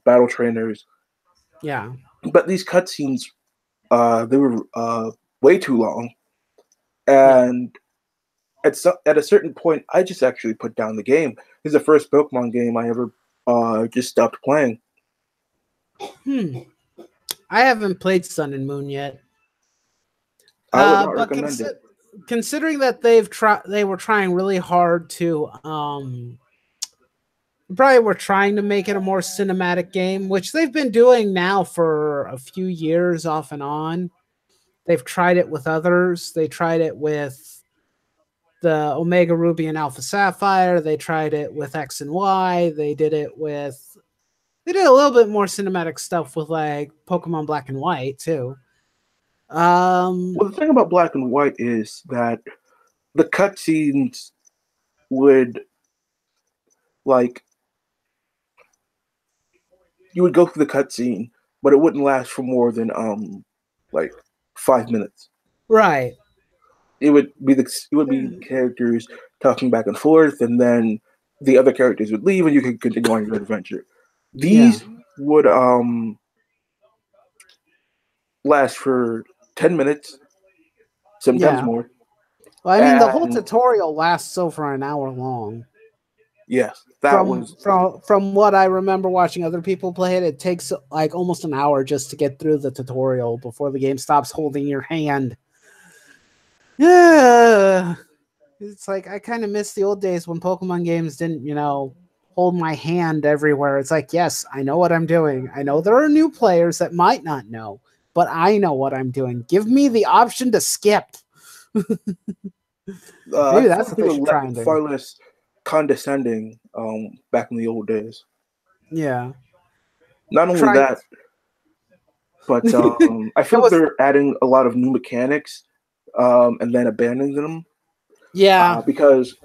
battle trainers. Yeah, But these cutscenes, they were way too long, yeah. and at a certain point, I just actually put down the game. This is the first Pokemon game I ever just stopped playing. Hmm. I haven't played Sun and Moon yet. I would not But recommend it. considering that they were trying really hard to probably were trying to make it a more cinematic game, which they've been doing now for a few years off and on. They've tried it with others. They tried it with the Omega Ruby and Alpha Sapphire. They tried it with X and Y. They did a little bit more cinematic stuff with like Pokemon Black and White too. Um, Well, the thing about Black and White is that the cutscenes would like you would go through the cutscene, but it wouldn't last for more than like 5 minutes. right. It would be characters talking back and forth, and then the other characters would leave, and you could continue on your adventure. Yeah. These would last for 10 minutes, sometimes Yeah. more. Well, I mean, the whole And tutorial lasts over an hour long. yes, that was From what I remember watching other people play it, it takes like almost an hour just to get through the tutorial before the game stops holding your hand. Yeah, it's like I kind of miss the old days when Pokemon games didn't, hold my hand everywhere. It's like, yes, I know what I'm doing. I know there are new players that might not know, but I know what I'm doing. Give me the option to skip. I Maybe feel that's like what they they were should try and do. far less condescending back in the old days. Yeah. Not only Try. that, but I That feel like was, they're adding a lot of new mechanics and then abandoning them yeah. because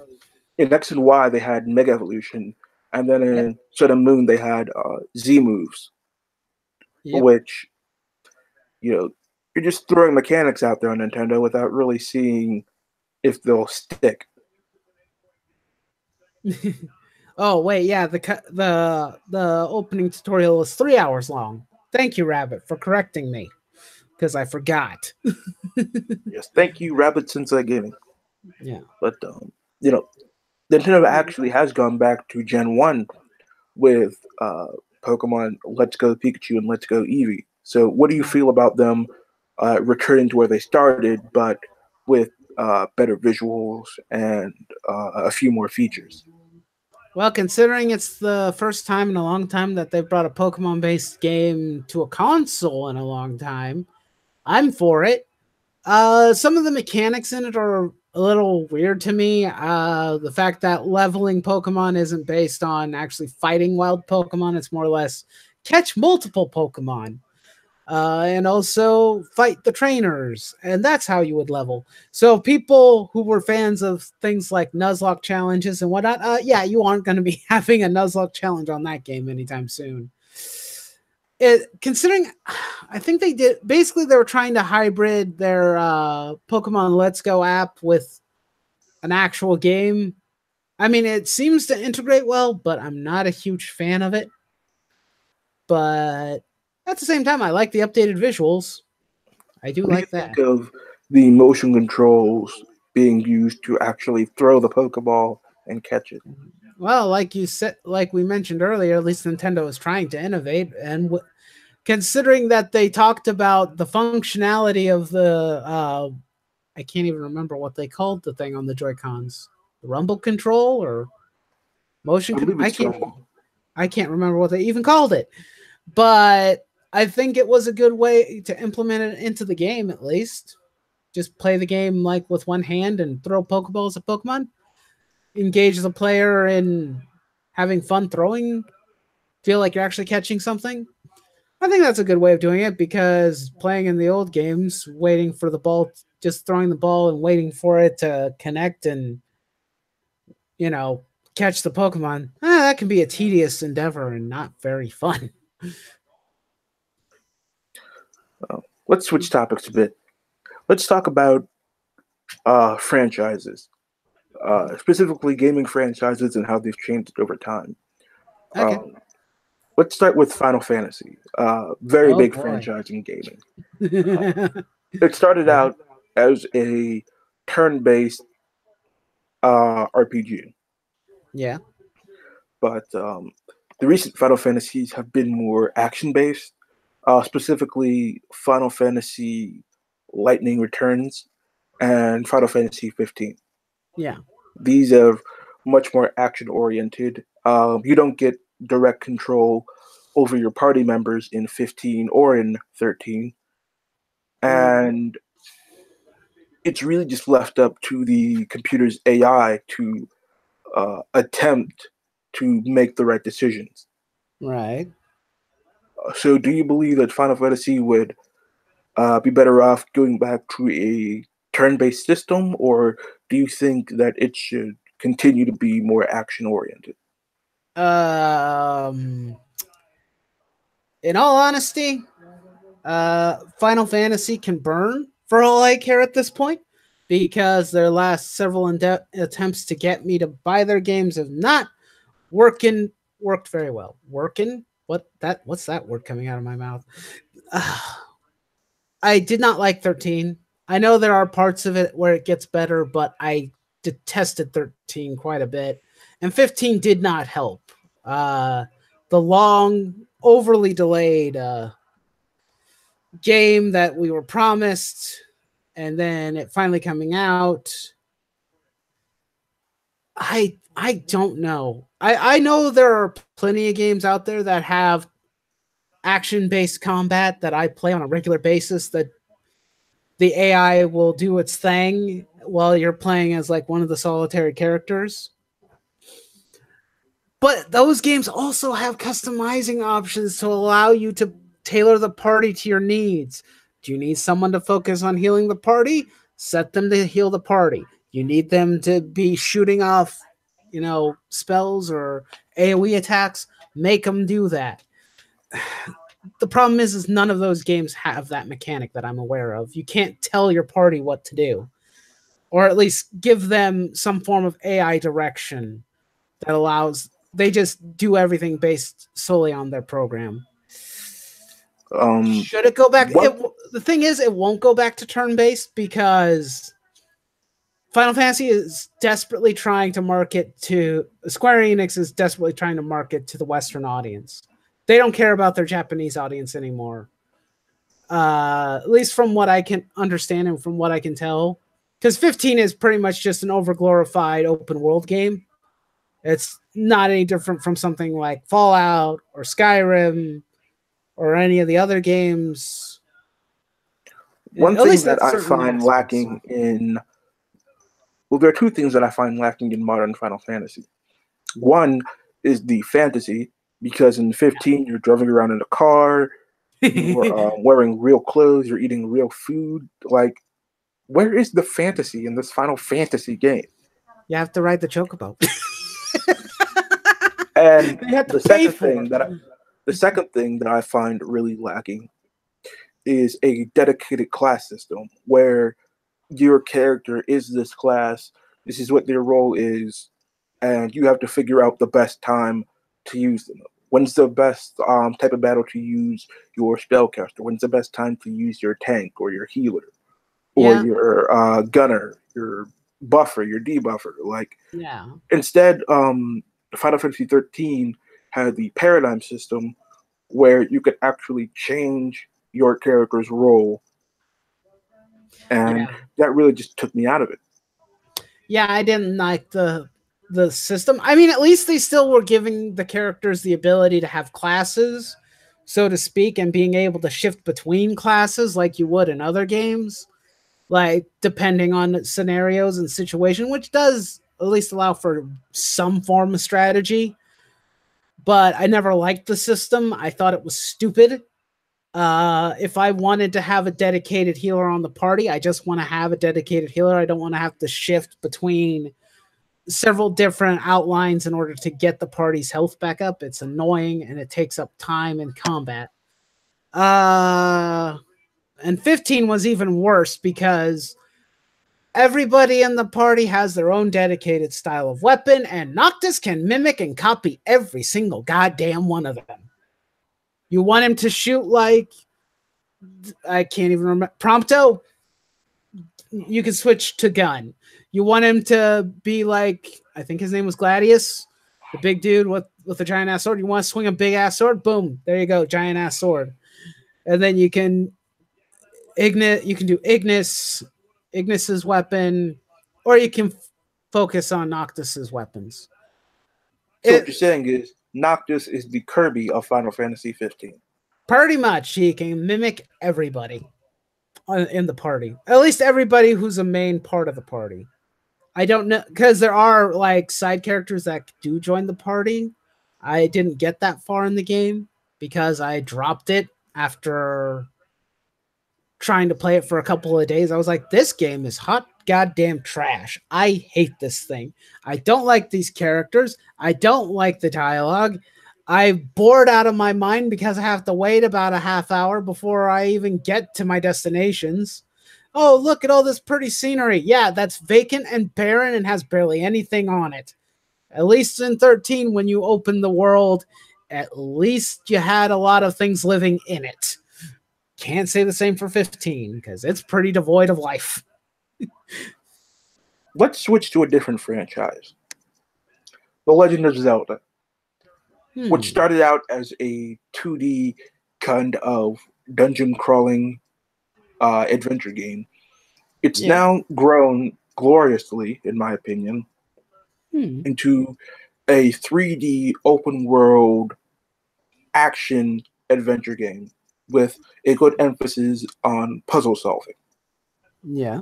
in X and Y they had Mega Evolution, and then Yep. in Sun and Moon they had Z moves, Yep. which you're just throwing mechanics out there on Nintendo without really seeing if they'll stick. Oh wait, yeah. The opening tutorial is 3 hours long. Thank you, Rabbit, for correcting me because I forgot. Yes, thank you, Rabbit Sensei Gaming. Yeah. But Nintendo actually has gone back to Gen 1 with Pokemon Let's Go Pikachu and Let's Go Eevee. So, what do you feel about them returning to where they started, but with better visuals and a few more features? Well, considering it's the first time in a long time that they've brought a Pokemon based game to a console in a long time, I'm for it. Some of the mechanics in it are a little weird to me. The fact that leveling Pokemon isn't based on actually fighting wild Pokemon, it's more or less catch multiple Pokemon. And also fight the trainers, and that's how you would level. So people who were fans of things like Nuzlocke challenges and whatnot, yeah, you aren't going to be having a Nuzlocke challenge on that game anytime soon. Considering, I think they did basically they were trying to hybrid their Pokemon Let's Go app with an actual game. I mean, it seems to integrate well, but I'm not a huge fan of it. But at the same time, I like the updated visuals. I do What do you like think that. of the motion controls being used to actually throw the Pokeball and catch it? Well, like you said, like we mentioned earlier, at least Nintendo is trying to innovate, and considering that they talked about the functionality of the, I can't even remember what they called the thing on the Joy Cons, Rumble control or motion. I believe I it's can't. Rumble. I can't remember what they even called it, but I think it was a good way to implement it into the game. At least, just play the game like with one hand and throw Pokeballs at Pokemon. Engage the player in having fun throwing, feel like you're actually catching something. I think that's a good way of doing it because playing in the old games, waiting for the ball, just throwing the ball and waiting for it to connect and, you know, catch the Pokemon, that can be a tedious endeavor and not very fun. Let's switch topics a bit. Let's talk about franchises, specifically gaming franchises and how they've changed over time. Okay. Um, let's start with Final Fantasy, very Oh big boy. franchise in gaming. It started out as a turn-based RPG, Yeah. but the recent Final Fantasies have been more action-based, specifically Final Fantasy Lightning Returns and Final Fantasy 15. Yeah. These are much more action-oriented. You don't get direct control over your party members in 15 or in 13. And it's really just left up to the computer's AI to attempt to make the right decisions. Right. So, do you believe that Final Fantasy would be better off going back to a turn-based system, or do you think that it should continue to be more action-oriented? Um. In all honesty, Final Fantasy can burn for all I care at this point because their last several attempts to get me to buy their games have not worked very well. Working? What's that word coming out of my mouth? I did not like 13. I know there are parts of it where it gets better, but I detested 13 quite a bit. And 15 did not help. The long, overly delayed game that we were promised, and then it finally coming out. I don't know. I know there are plenty of games out there that have action-based combat that I play on a regular basis that the AI will do its thing while you're playing as like one of the solitary characters. But those games also have customizing options to allow you to tailor the party to your needs. Do you need someone to focus on healing the party? Set them to heal the party. You need them to be shooting off, spells or AoE attacks? Make them do that. The problem is none of those games have that mechanic that I'm aware of. You can't tell your party what to do, or at least give them some form of AI direction that allows they just do everything based solely on their program. Should it go back? The thing is, it won't go back to turn-based because Final Fantasy is desperately trying to market to Square Enix is desperately trying to market to the Western audience. They don't care about their Japanese audience anymore. At least from what I can understand and from what I can tell. Because 15 is pretty much just an overglorified open world game. It's not any different from something like Fallout or Skyrim or any of the other games. One thing that I find lacking in... Well, there are two things that I find lacking in modern Final Fantasy. One is the fantasy, because in 15 you're driving around in a car, you're wearing real clothes, you're eating real food. Like, where is the fantasy in this Final Fantasy game? You have to ride the chocobo. And the second thing that I find really lacking is a dedicated class system where your character is this class, this is what their role is, and you have to figure out the best time to use them. When's the best type of battle to use your spellcaster? When's the best time to use your tank or your healer or your gunner, your buffer, your debuffer? Like, instead, Final Fantasy 13 had the paradigm system where you could actually change your character's role, and that really just took me out of it. Yeah, I didn't like the system. I mean, at least they still were giving the characters the ability to have classes, so to speak, and being able to shift between classes like you would in other games, like depending on scenarios and situation, which does at least allow for some form of strategy. But I never liked the system. I thought it was stupid. If I wanted to have a dedicated healer on the party, I just want to have a dedicated healer. I don't want to have to shift between several different outlines in order to get the party's health back up. It's annoying and it takes up time in combat. And 15 was even worse because everybody in the party has their own dedicated style of weapon, and Noctis can mimic and copy every single goddamn one of them. You want him to shoot like, I can't even remember, Prompto? You can switch to gun. You want him to be like, I think his name was Gladius, the big dude with a giant ass sword. You want to swing a big ass sword? Boom, there you go, giant ass sword. And then you can do Ignis's weapon, or you can focus on Noctis's weapons. So what you're saying is Noctis is the Kirby of Final Fantasy 15. Pretty much. He can mimic everybody in the party. At least everybody who's a main part of the party. I don't know, because there are like side characters that do join the party. I didn't get that far in the game because I dropped it after trying to play it for a couple of days. I was like, this game is hot goddamn trash. I hate this thing. I don't like these characters. I don't like the dialogue. I'm bored out of my mind because I have to wait about a half hour before I even get to my destinations. Oh, look at all this pretty scenery. Yeah, that's vacant and barren and has barely anything on it. At least in 13, when you open the world, at least you had a lot of things living in it. Can't say the same for 15 because it's pretty devoid of life. Let's switch to a different franchise. The Legend of Zelda, which started out as a 2D kind of dungeon crawling adventure game. It's now grown gloriously, in my opinion, into a 3D open world action adventure game with a good emphasis on puzzle solving. Yeah.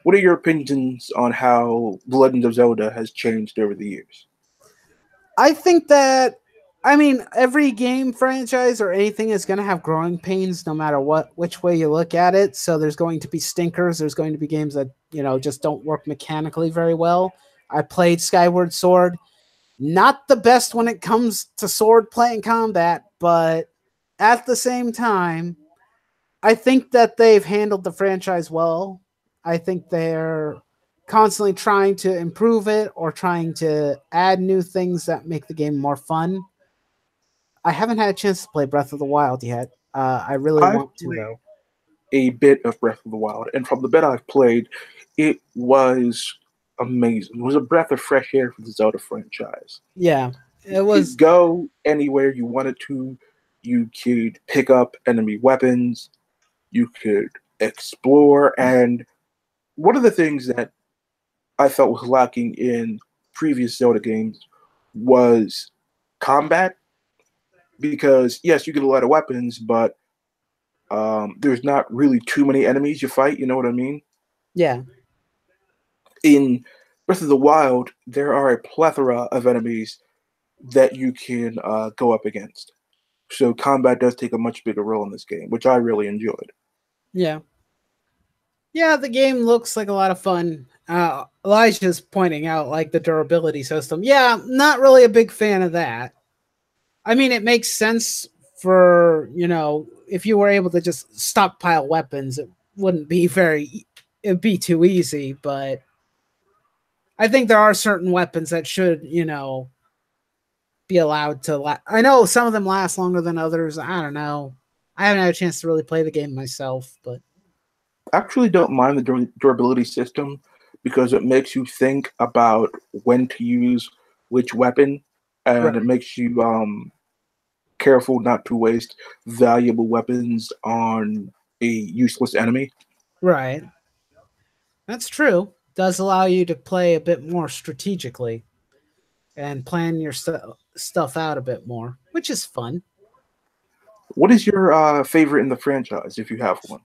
What are your opinions on how The Legend of Zelda has changed over the years? I think that, I mean, every game franchise or anything is going to have growing pains no matter which way you look at it. So there's going to be stinkers. There's going to be games that, just don't work mechanically very well. I played Skyward Sword. Not the best when it comes to sword play and combat, but at the same time, I think that they've handled the franchise well. I think they're constantly trying to improve it or trying to add new things that make the game more fun. I haven't had a chance to play Breath of the Wild yet. I really I've want to, played though. a bit of Breath of the Wild, and from the bit I've played, it was amazing. It was a breath of fresh air for the Zelda franchise. Yeah, it You was. could go anywhere you wanted to. You could pick up enemy weapons. You could explore. And one of the things that I felt was lacking in previous Zelda games was combat. Because, yes, you get a lot of weapons, but there's not really too many enemies you fight. You know what I mean? Yeah. In Breath of the Wild, there are a plethora of enemies that you can go up against. So combat does take a much bigger role in this game, which I really enjoyed. Yeah. Yeah, the game looks like a lot of fun. Elijah's pointing out like the durability system. Yeah, not really a big fan of that. I mean, it makes sense for, if you were able to just stockpile weapons, it wouldn't be it'd be too easy, but I think there are certain weapons that should, be allowed to I know some of them last longer than others. I don't know. I haven't had a chance to really play the game myself, but I actually don't mind the durability system because it makes you think about when to use which weapon, and it right. makes you careful not to waste valuable weapons on a useless enemy. Right. That's true. Does allow you to play a bit more strategically and plan your stuff out a bit more, which is fun. What is your favorite in the franchise, if you have one?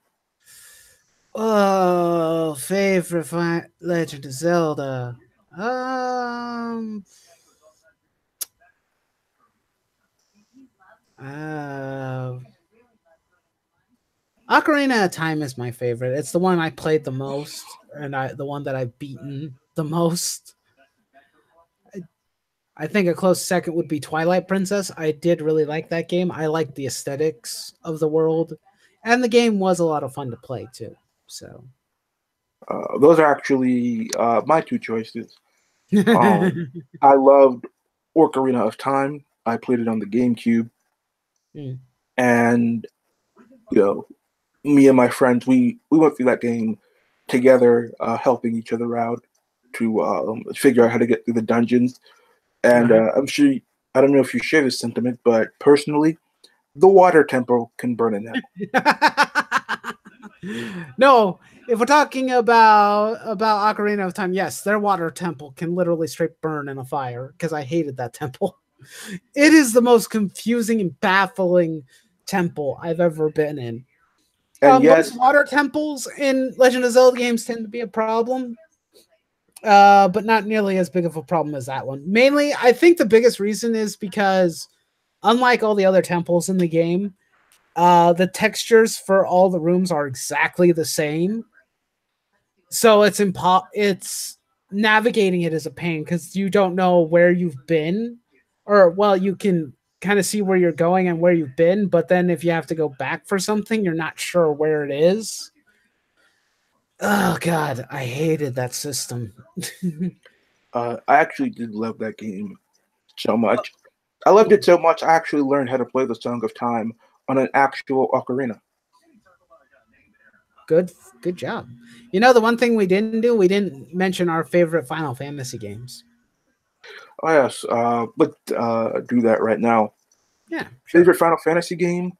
Oh, favorite Legend of Zelda. Um. Uh, Ocarina of Time is my favorite. It's the one I played the most, and the one that I've beaten the most. I think a close second would be Twilight Princess. I did really like that game. I liked the aesthetics of the world, and the game was a lot of fun to play too. So Those are actually my two choices. I loved Ocarina of Time. I played it on the GameCube, and you know, me and my friends, we went through that game together, helping each other out to figure out how to get through the dungeons. And I'm sure I don't know if you share this sentiment, but personally, the water temple can burn in hell. No, if we're talking about Ocarina of Time, yes, their water temple can literally straight burn in a fire because I hated that temple. It is the most confusing and baffling temple I've ever been in. And yet, Most water temples in Legend of Zelda games tend to be a problem, but not nearly as big of a problem as that one. Mainly, I think the biggest reason is because, unlike all the other temples in the game, the textures for all the rooms are exactly the same. So it's navigating it is a pain because you don't know where you've been, or well, you can kind of see where you're going and where you've been, but then if you have to go back for something, you're not sure where it is. Oh god, I hated that system. I actually did love that game so much. I loved it so much, I actually learned how to play the Song of Time on an actual ocarina. Good job. You know, the one thing we didn't do, we didn't mention our favorite Final Fantasy games. Oh yes, let's do that right now. Yeah, sure. Favorite Final Fantasy game?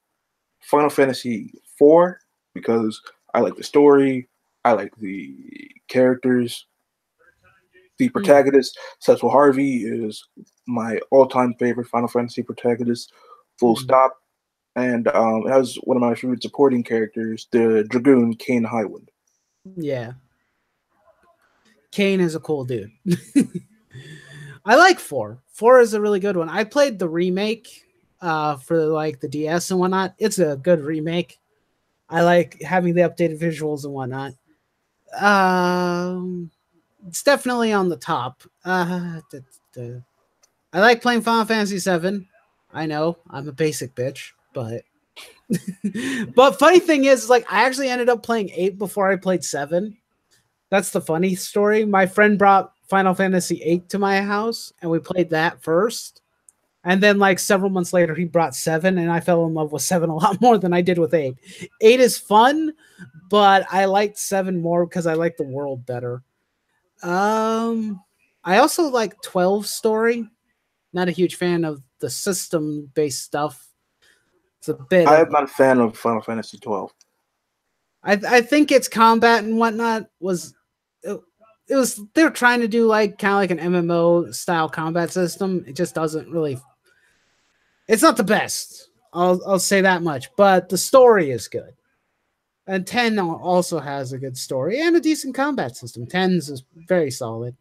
Final Fantasy IV, because I like the story, I like the characters. The protagonist, Cecil Harvey, is my all-time favorite Final Fantasy protagonist, full stop. And it has one of my favorite supporting characters, the Dragoon, Kane Highwind. Yeah. Kane is a cool dude. I like 4. 4 is a really good one. I played the remake for like the DS and whatnot. It's a good remake. I like having the updated visuals and whatnot. It's definitely on the top. I like playing Final Fantasy 7. I know I'm a basic bitch, but but funny thing is, like, I actually ended up playing 8 before I played 7. That's the funny story. My friend brought Final Fantasy 8 to my house, and we played that first. And then, like, several months later, he brought 7, and I fell in love with 7 a lot more than I did with 8. 8 is fun, but I liked 7 more because I like the world better. I also like 12 story. Not a huge fan of the system-based stuff. It's a bit. I am not a fan of Final Fantasy 12. I think its combat and whatnot was it was they were trying to do like kind of like an MMO style combat system. It just doesn't really. It's not the best. I'll say that much. But the story is good. And 10 also has a good story and a decent combat system. 10's is very solid.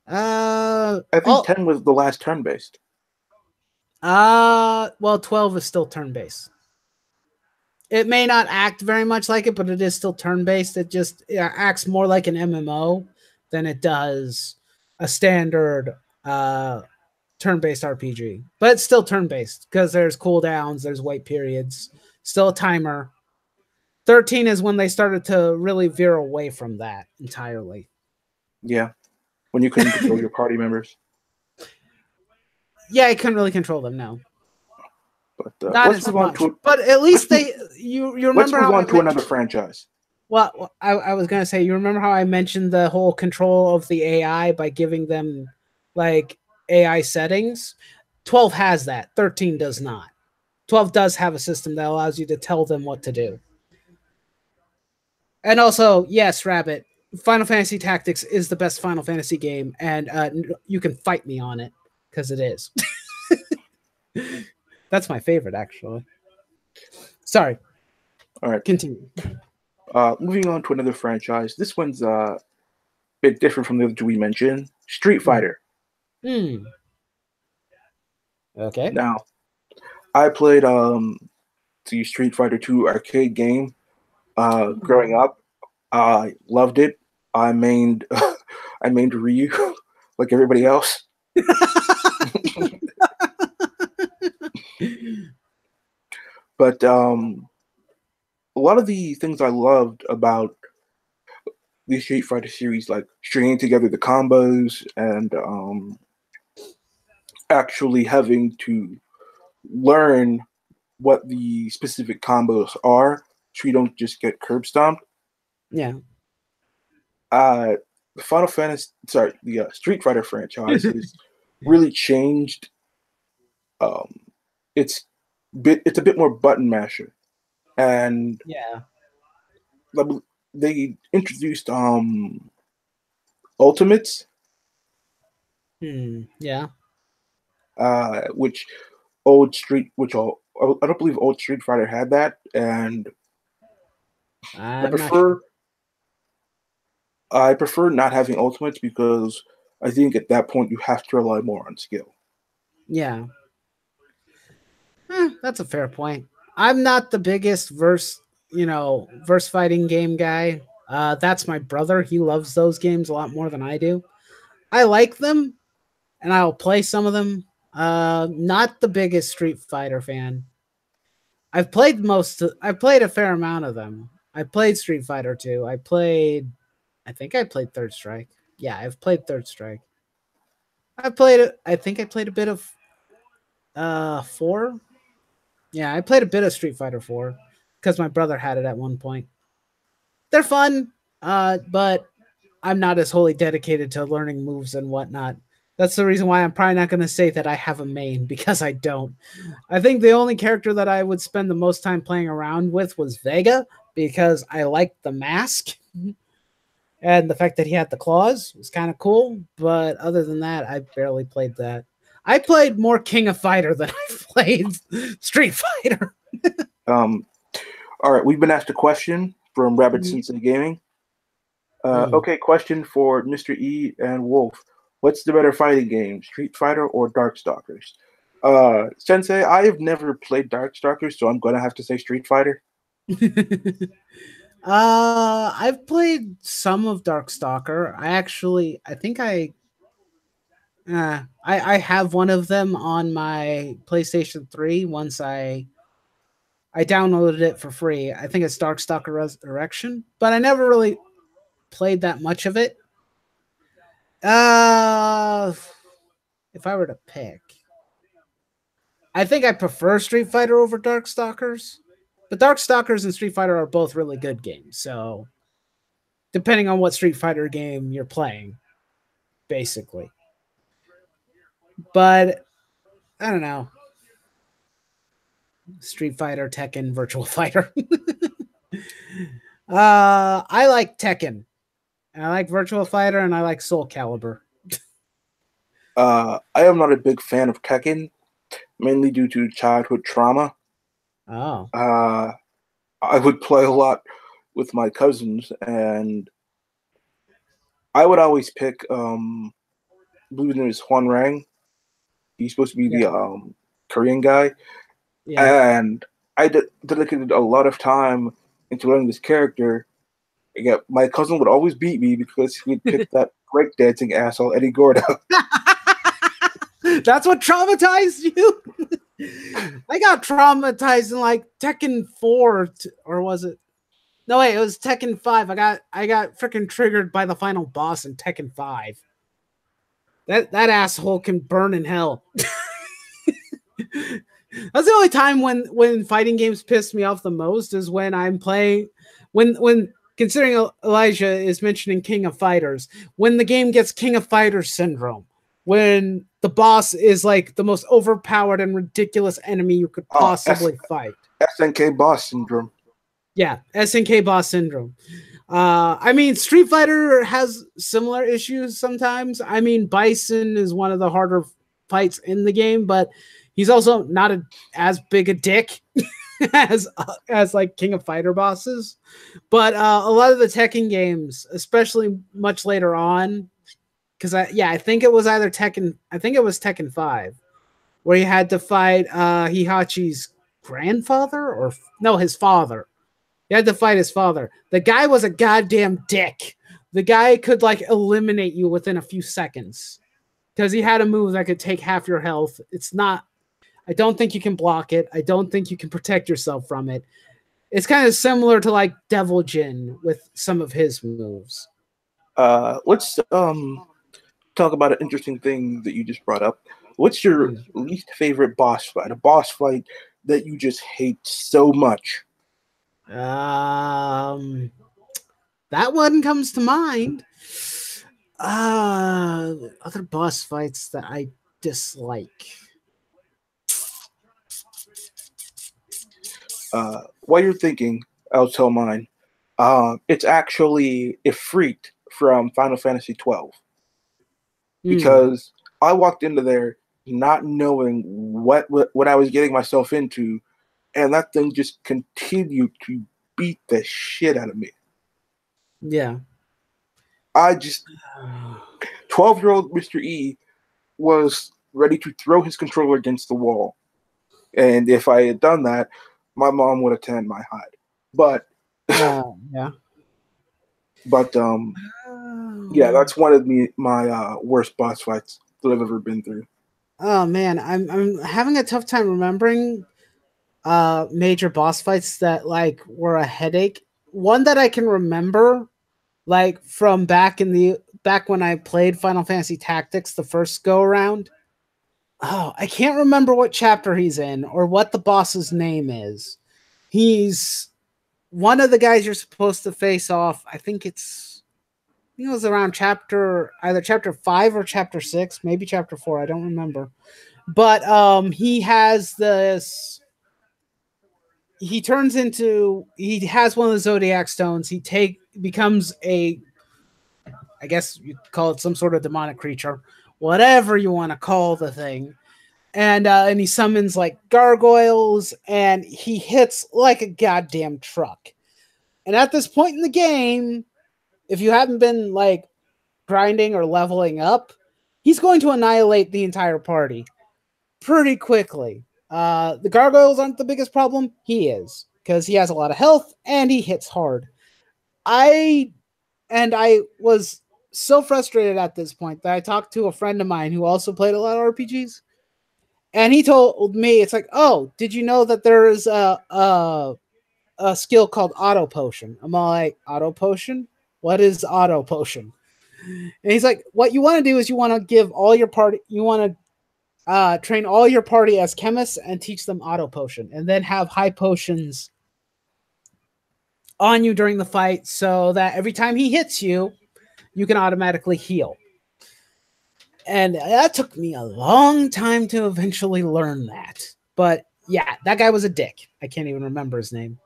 I think 10 was the last turn-based. Well, 12 is still turn-based. It may not act very much like it, but it is still turn-based. It just acts more like an MMO than it does a standard turn-based RPG. But it's still turn-based because there's cooldowns, there's wait periods, still a timer. 13 is when they started to really veer away from that entirely. Yeah, when you couldn't control your party members. Yeah, I couldn't really control them, no. But not as much. But at least you remember. Let's move on to another franchise. Well, I was gonna say, you remember how I mentioned the whole control of the AI by giving them like AI settings? 12 has that. 13 does not. 12 does have a system that allows you to tell them what to do. And also, yes, Rabbit, Final Fantasy Tactics is the best Final Fantasy game, and you can fight me on it because it is. That's my favorite, actually. Sorry. All right. Continue. Moving on to another franchise. This one's a bit different from the other two we mentioned. Street Fighter. Okay. Now, I played the Street Fighter 2 arcade game growing up. I loved it. I mained Ryu like everybody else. But a lot of the things I loved about the Street Fighter series, like stringing together the combos and actually having to learn what the specific combos are, so you don't just get curb stomped. Yeah. The Street Fighter franchise has really changed. It's a bit more button masher, and yeah, they introduced ultimates. Yeah. I don't believe old Street Fighter had that, and I prefer not having ultimates because I think at that point you have to rely more on skill. Yeah. That's a fair point. I'm not the biggest verse fighting game guy. That's my brother. He loves those games a lot more than I do. I like them, and I'll play some of them. Not the biggest Street Fighter fan. I've played a fair amount of them. I played Street Fighter 2. I think I played Third Strike. Yeah, I've played Third Strike. I think I played a bit of 4. Yeah, I played a bit of Street Fighter 4 because my brother had it at one point. They're fun, but I'm not as wholly dedicated to learning moves and whatnot. That's the reason why I'm probably not going to say that I have a main, because I don't. I think the only character that I would spend the most time playing around with was Vega, because I liked the mask. And the fact that he had the claws was kind of cool. But other than that, I barely played that. I played more King of Fighter than I played Street Fighter. All right, we've been asked a question from Rabbit Sensei Gaming. Okay, question for Mr. E and Wolf. What's the better fighting game, Street Fighter or Darkstalkers? Sensei, I have never played Darkstalkers, so I'm going to have to say Street Fighter. I've played some of Darkstalker. I have one of them on my PlayStation 3 once I downloaded it for free. I think it's Darkstalker Resurrection, but I never really played that much of it. If I were to pick, I think I prefer Street Fighter over Darkstalkers, but Darkstalkers and Street Fighter are both really good games. So, depending on what Street Fighter game you're playing, basically. But I don't know. Street Fighter, Tekken, Virtual Fighter. I like Tekken. I like Virtual Fighter, and I like Soul Calibur. I am not a big fan of Tekken, mainly due to childhood trauma. Oh. I would play a lot with my cousins, and I would always pick, I believe his name is Hwan Rang. He's supposed to be the Korean guy. Yeah. And I dedicated a lot of time into learning this character. Yeah, my cousin would always beat me because he would pick that breakdancing asshole Eddie Gordo. That's what traumatized you? I got traumatized in like Tekken 4, or was it? No, wait, it was Tekken 5. I got freaking triggered by the final boss in Tekken 5. That asshole can burn in hell. That's the only time when fighting games piss me off the most is when I'm playing when considering Elijah is mentioning King of Fighters, when the game gets King of Fighters syndrome, when the boss is like the most overpowered and ridiculous enemy you could possibly fight. SNK boss syndrome. Yeah, SNK boss syndrome. I mean, Street Fighter has similar issues sometimes. I mean, Bison is one of the harder fights in the game, but he's also not as big a dick as like King of Fighter bosses. But a lot of the Tekken games, especially much later on, because I think it was either Tekken, I think it was Tekken 5, where you had to fight Heihachi's grandfather, or no, his father. You had to fight his father. The guy was a goddamn dick. The guy could like eliminate you within a few seconds because he had a move that could take half your health. I don't think you can block it. I don't think you can protect yourself from it. It's kind of similar to like Devil Jin with some of his moves. Let's talk about an interesting thing that you just brought up. What's your least favorite boss fight? A boss fight that you just hate so much? That one comes to mind. Other boss fights that I dislike. While you're thinking, I'll tell mine. It's actually Ifrit from Final Fantasy XII. Because I walked into there not knowing what I was getting myself into, and that thing just continued to beat the shit out of me. Yeah. 12-year-old Mr. E was ready to throw his controller against the wall. And if I had done that, my mom would have tanned my hide. But yeah. But yeah, that's one of my worst boss fights that I've ever been through. Oh man, I'm having a tough time remembering major boss fights that like were a headache. One that I can remember, like from back when I played Final Fantasy Tactics the first go around. Oh, I can't remember what chapter he's in or what the boss's name is. He's one of the guys you're supposed to face off. I think it was around either chapter 5 or chapter 6, maybe chapter 4. I don't remember. But he has this. He has one of the Zodiac stones. He becomes a I guess you call it some sort of demonic creature, whatever you want to call the thing. And he summons like gargoyles, and he hits like a goddamn truck. And at this point in the game, if you haven't been like grinding or leveling up, he's going to annihilate the entire party pretty quickly. The gargoyles aren't the biggest problem. He is, because he has a lot of health and he hits hard. I was so frustrated at this point that I talked to a friend of mine who also played a lot of RPGs. And he told me, it's like, oh, did you know that there is a skill called auto potion? I'm all like, auto potion? What is auto potion? And he's like, what you want to do is you want to give all your party, you want to train all your party as chemists and teach them auto potion, and then have high potions on you during the fight so that every time he hits you, you can automatically heal. And that took me a long time to eventually learn that. But yeah, that guy was a dick. I can't even remember his name.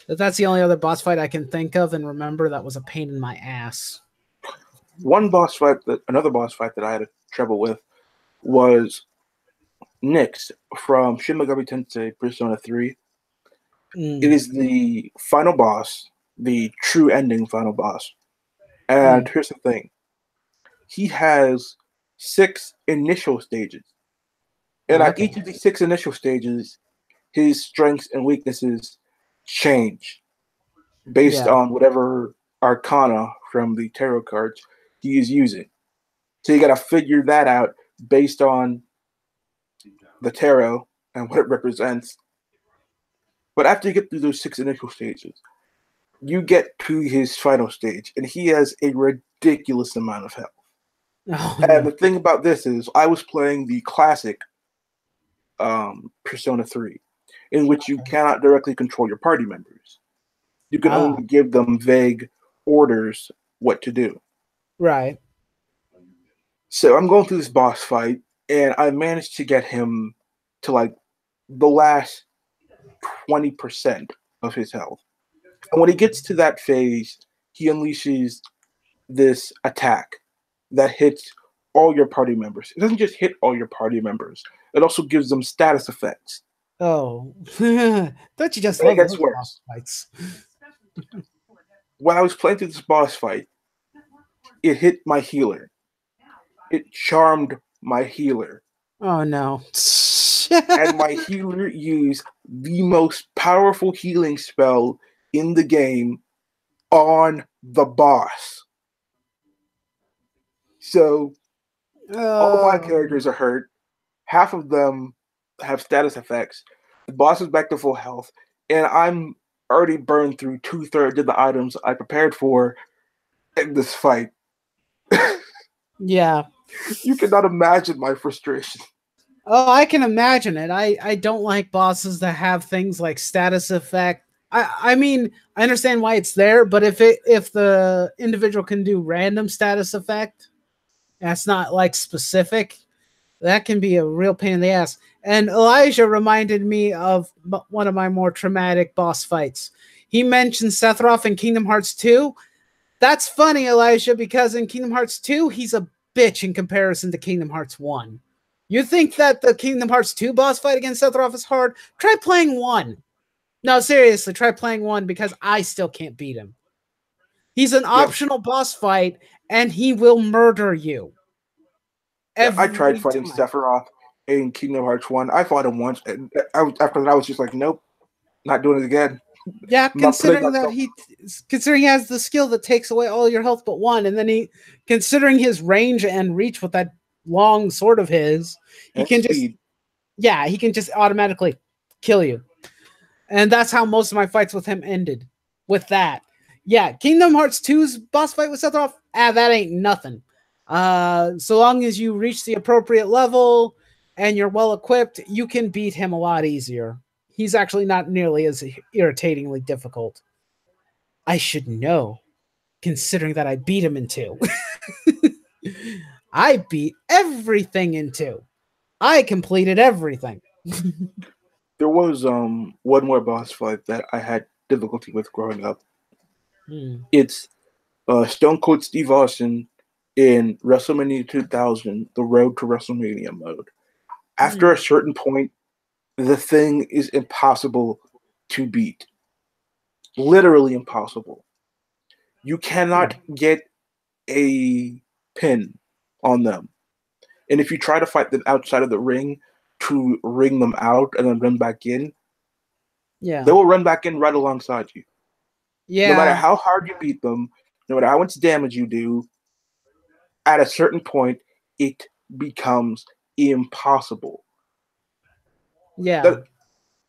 But that's the only other boss fight I can think of and remember that was a pain in my ass. Another boss fight that I had trouble with was Nyx from Shin Megami Tensei Persona 3. It is the final boss, the true ending final boss. And here's the thing. He has 6 initial stages. And at each of the 6 initial stages, his strengths and weaknesses change based on whatever arcana from the tarot cards he is using. So you got to figure that out based on the tarot and what it represents. But after you get through those 6 initial stages, you get to his final stage, and he has a ridiculous amount of health. And the thing about this is, I was playing the classic Persona 3, in which you cannot directly control your party members. You can only give them vague orders what to do. Right. So I'm going through this boss fight, and I managed to get him to like the last 20% of his health. And when he gets to that phase, he unleashes this attack that hits all your party members. It doesn't just hit all your party members. It also gives them status effects. Oh. Don't you just love those boss fights? When I was playing through this boss fight, it hit my healer. It charmed my healer. Oh, no. And my healer used the most powerful healing spell in the game on the boss. So all my characters are hurt. Half of them have status effects. The boss is back to full health. And I'm already burned through 2/3 of the items I prepared for in this fight. Yeah. You cannot imagine my frustration. Oh, I can imagine it. I don't like bosses that have things like status effect. I mean, I understand why it's there, but if the individual can do random status effect, that's not like specific, that can be a real pain in the ass. And Elijah reminded me of one of my more traumatic boss fights. He mentioned Sephiroth in Kingdom Hearts 2. That's funny, Elijah, because in Kingdom Hearts 2, he's a bitch in comparison to Kingdom Hearts 1. You think that the Kingdom Hearts 2 boss fight against Sephiroth is hard? Try playing 1. No, seriously, try playing 1 because I still can't beat him. He's an optional boss fight, and he will murder you. I tried fighting Sephiroth in Kingdom Hearts 1. I fought him once, and after that, I was just like, nope, not doing it again. Yeah, considering he has the skill that takes away all your health but 1, and then considering his range and reach with that long sword of his, he can just automatically kill you. And that's how most of my fights with him ended. With that. Yeah, Kingdom Hearts 2's boss fight with Sephiroth, that ain't nothing. So long as you reach the appropriate level and you're well equipped, you can beat him a lot easier. He's actually not nearly as irritatingly difficult. I should know, considering that I beat him in 2. I beat everything in 2. I completed everything. There was one more boss fight that I had difficulty with growing up. It's Stone Cold Steve Austin in WrestleMania 2000, the Road to WrestleMania mode. After a certain point, the thing is impossible to beat. Literally impossible. You cannot get a pin on them. And if you try to fight them outside of the ring to ring them out and then run back in, Yeah. they will run back in right alongside you. Yeah. No matter how hard you beat them, no matter how much damage you do, at a certain point, it becomes impossible. Yeah.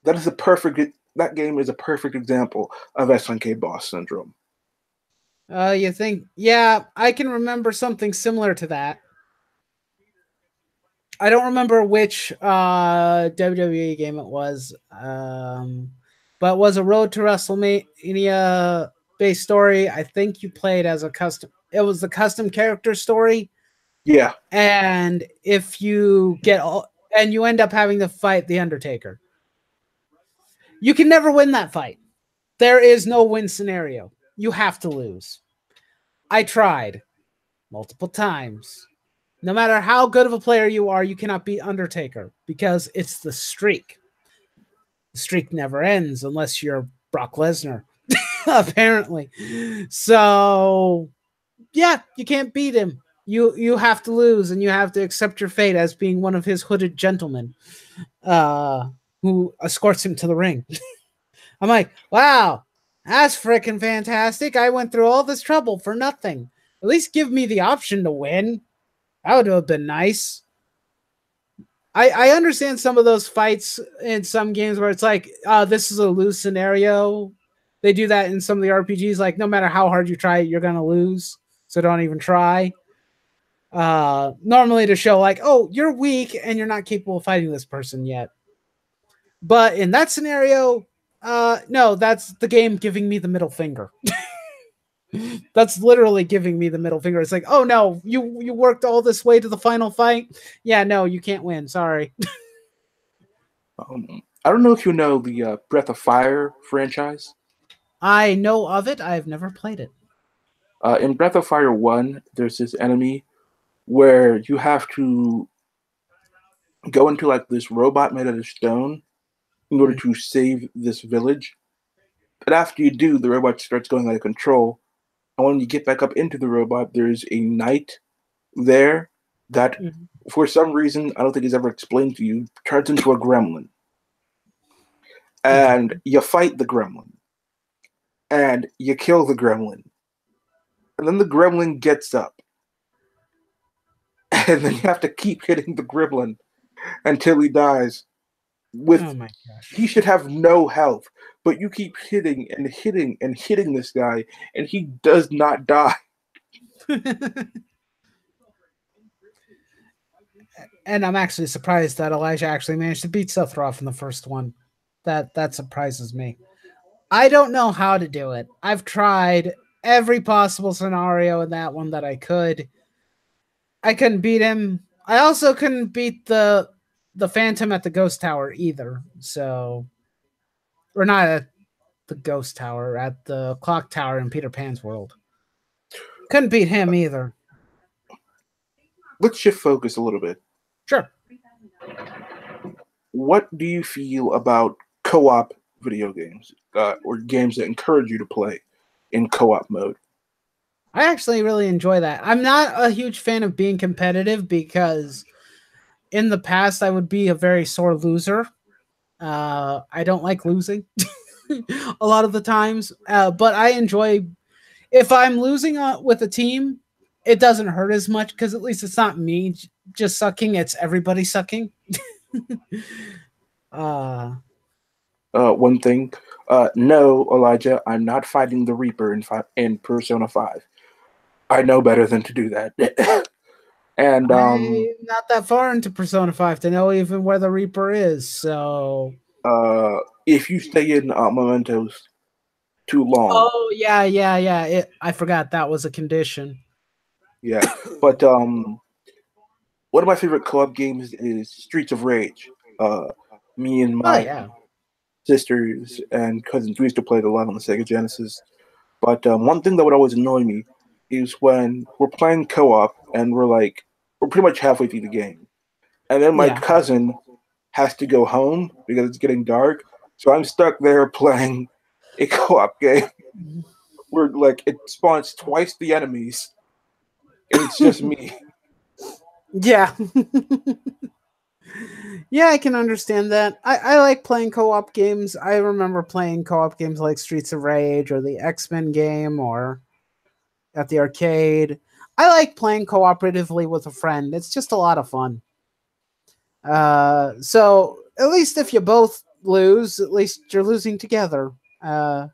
That is a perfect. That game is a perfect example of SNK boss syndrome. You think? Yeah, I can remember something similar to that. I don't remember which WWE game it was, but it was a Road to WrestleMania based story. I think you played as a custom. It was the custom character story. Yeah. And if you get all, and you end up having to fight the Undertaker, you can never win that fight. There is no win scenario. You have to lose. I tried multiple times. No matter how good of a player you are, you cannot beat Undertaker because it's the streak. The streak never ends unless you're Brock Lesnar, apparently. So, yeah, you can't beat him. You have to lose, and you have to accept your fate as being one of his hooded gentlemen who escorts him to the ring. I'm like, wow, that's freaking fantastic. I went through all this trouble for nothing. At least give me the option to win. That would have been nice. I understand some of those fights in some games where it's like, this is a lose scenario. They do that in some of the RPGs. Like, no matter how hard you try, you're going to lose. So don't even try. Normally to show like, oh, you're weak and you're not capable of fighting this person yet. But in that scenario, no, that's the game giving me the middle finger. That's literally giving me the middle finger. It's like, oh no, you worked all this way to the final fight. Yeah, no, you can't win. Sorry. I don't know if you know the Breath of Fire franchise. I know of it. I've never played it. In Breath of Fire 1, there's this enemy where you have to go into like this robot made out of stone in order to save this village. But after you do, the robot starts going out of control. And when you get back up into the robot, there's a knight there that, for some reason, I don't think is ever explained to you, turns into a gremlin. And you fight the gremlin. And you kill the gremlin. And then the gremlin gets up. And then you have to keep hitting the gremlin until he dies. Oh my gosh. He should have no health, but you keep hitting and hitting and hitting this guy, and he does not die. And I'm actually surprised that Elijah actually managed to beat Sephiroth in the first one. That surprises me. I don't know how to do it. I've tried every possible scenario in that one that I could. I couldn't beat him. I also couldn't beat the Phantom at the Ghost Tower either. So, or not at the Ghost Tower, at the Clock Tower in Peter Pan's world. Couldn't beat him either. Let's shift focus a little bit. Sure. What do you feel about co-op video games or games that encourage you to play in co-op mode? I actually really enjoy that. I'm not a huge fan of being competitive because in the past I would be a very sore loser. I don't like losing a lot of the times, but I enjoy if I'm losing with a team, it doesn't hurt as much because at least it's not me just sucking, it's everybody sucking. One thing, no, Elijah, I'm not fighting the Reaper in Persona 5. I know better than to do that. And I'm not that far into Persona 5 to know even where the Reaper is, so if you stay in Mementos too long. Oh yeah. I forgot that was a condition. Yeah. But one of my favorite co-op games is Streets of Rage. Me and my sisters and cousins, we used to play it a lot on the Sega Genesis. But one thing that would always annoy me is when we're playing co-op and we're pretty much halfway through the game, and then my Yeah. cousin has to go home because it's getting dark, so I'm stuck there playing a co-op game where it spawns twice the enemies, and it's just me. Yeah. Yeah, I can understand that. I like playing co-op games. I remember playing co-op games like Streets of Rage or the X-Men game or at the arcade. I like playing cooperatively with a friend. It's just a lot of fun. So at least if you both lose, at least you're losing together. Not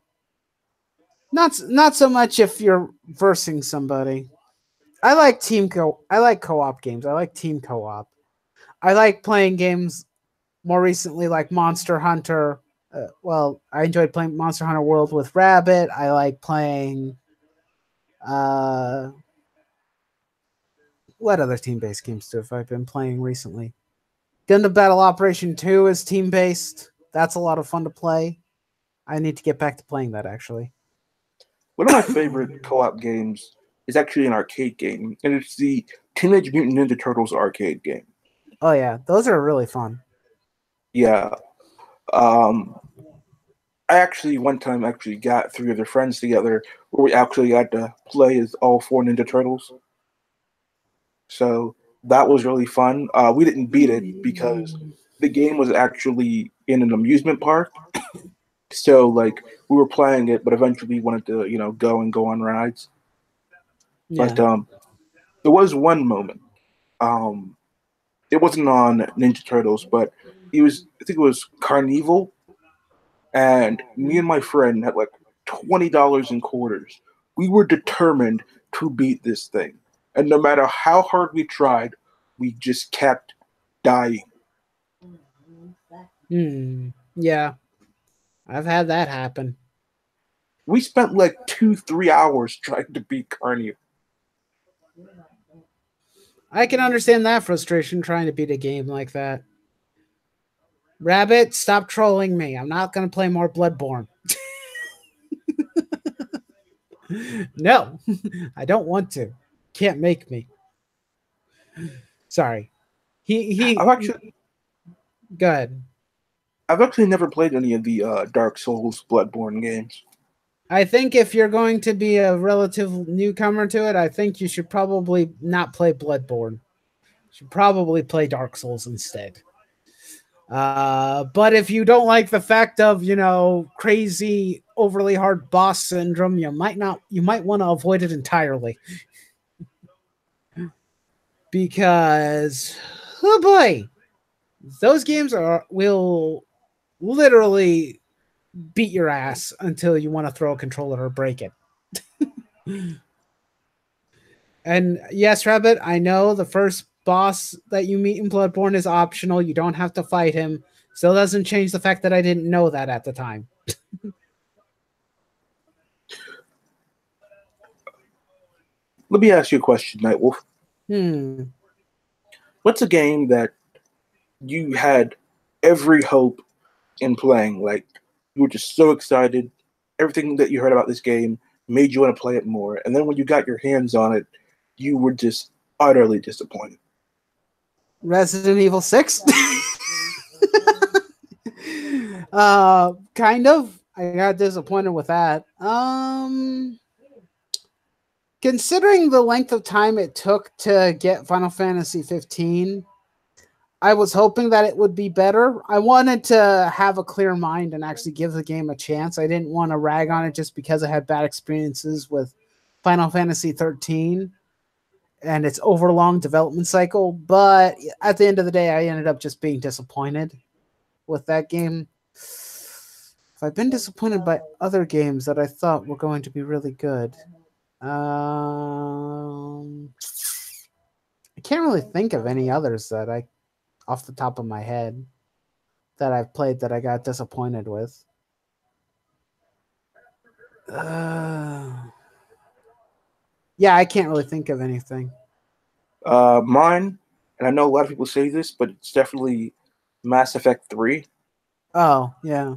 so much if you're versing somebody. I like co-op games. I like team co-op. I like playing games more recently like Monster Hunter. I enjoyed playing Monster Hunter World with Rabbit. I like playing uh what other team-based games have I been playing recently? Gundam Battle Operation 2 is team-based. That's a lot of fun to play. I need to get back to playing that actually. One of my favorite co-op games is actually an arcade game, and it's the Teenage Mutant Ninja Turtles arcade game. Oh yeah, those are really fun. Yeah. Um, I actually one time actually got three other friends together where we actually got to play as all four Ninja Turtles. So that was really fun. We didn't beat it because the game was actually in an amusement park. So we were playing it, but eventually wanted to go on rides. Yeah. But there was one moment. Um, it wasn't on Ninja Turtles, but I think it was Carnival, and me and my friend had like $20 in quarters. We were determined to beat this thing, and no matter how hard we tried, we just kept dying. Yeah. I've had that happen. We spent like 2-3 hours trying to beat Carnival. I can understand that frustration trying to beat a game like that. Rabbit, stop trolling me. I'm not going to play more Bloodborne. No, I don't want to. Can't make me. Sorry. I've actually Go ahead. I've actually never played any of the Dark Souls Bloodborne games. I think if you're going to be a relative newcomer to it, I think you should probably not play Bloodborne. You should probably play Dark Souls instead. But if you don't like the fact of crazy overly hard boss syndrome, you might want to avoid it entirely. Because oh boy, those games will literally beat your ass until you want to throw a controller or break it. And yes, Rabbit, I know the first boss that you meet in Bloodborne is optional. You don't have to fight him. Still doesn't change the fact that I didn't know that at the time. Let me ask you a question, Nightwolf. Hmm. What's a game that you had every hope in playing? Like you were just so excited, everything that you heard about this game made you want to play it more, and then when you got your hands on it, you were just utterly disappointed. Resident Evil 6? Kind of. I got disappointed with that. Considering the length of time it took to get Final Fantasy 15, I was hoping that it would be better. I wanted to have a clear mind and actually give the game a chance. I didn't want to rag on it just because I had bad experiences with Final Fantasy 13 and its overlong development cycle. But at the end of the day, I ended up just being disappointed with that game. If I've been disappointed by other games that I thought were going to be really good, I can't really think of any others that off the top of my head, that I've played that I got disappointed with. Yeah, I can't really think of anything. Mine, and I know a lot of people say this, but it's definitely Mass Effect 3. Oh, yeah.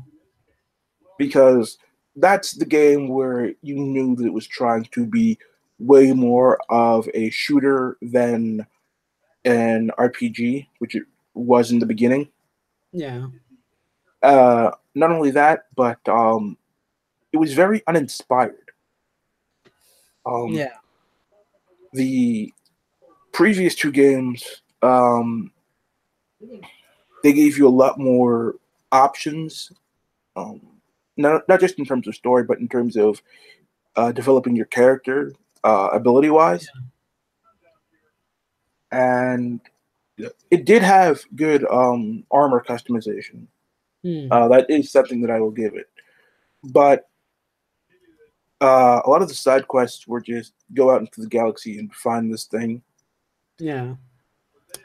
Because that's the game where you knew that it was trying to be way more of a shooter than an RPG, which it was in the beginning. Yeah. Not only that, but it was very uninspired. Um, Yeah. the previous two games, they gave you a lot more options, um, not just in terms of story, but in terms of developing your character ability wise. And it did have good armor customization. That is something that I will give it. But a lot of the side quests were just go out into the galaxy and find this thing. Yeah.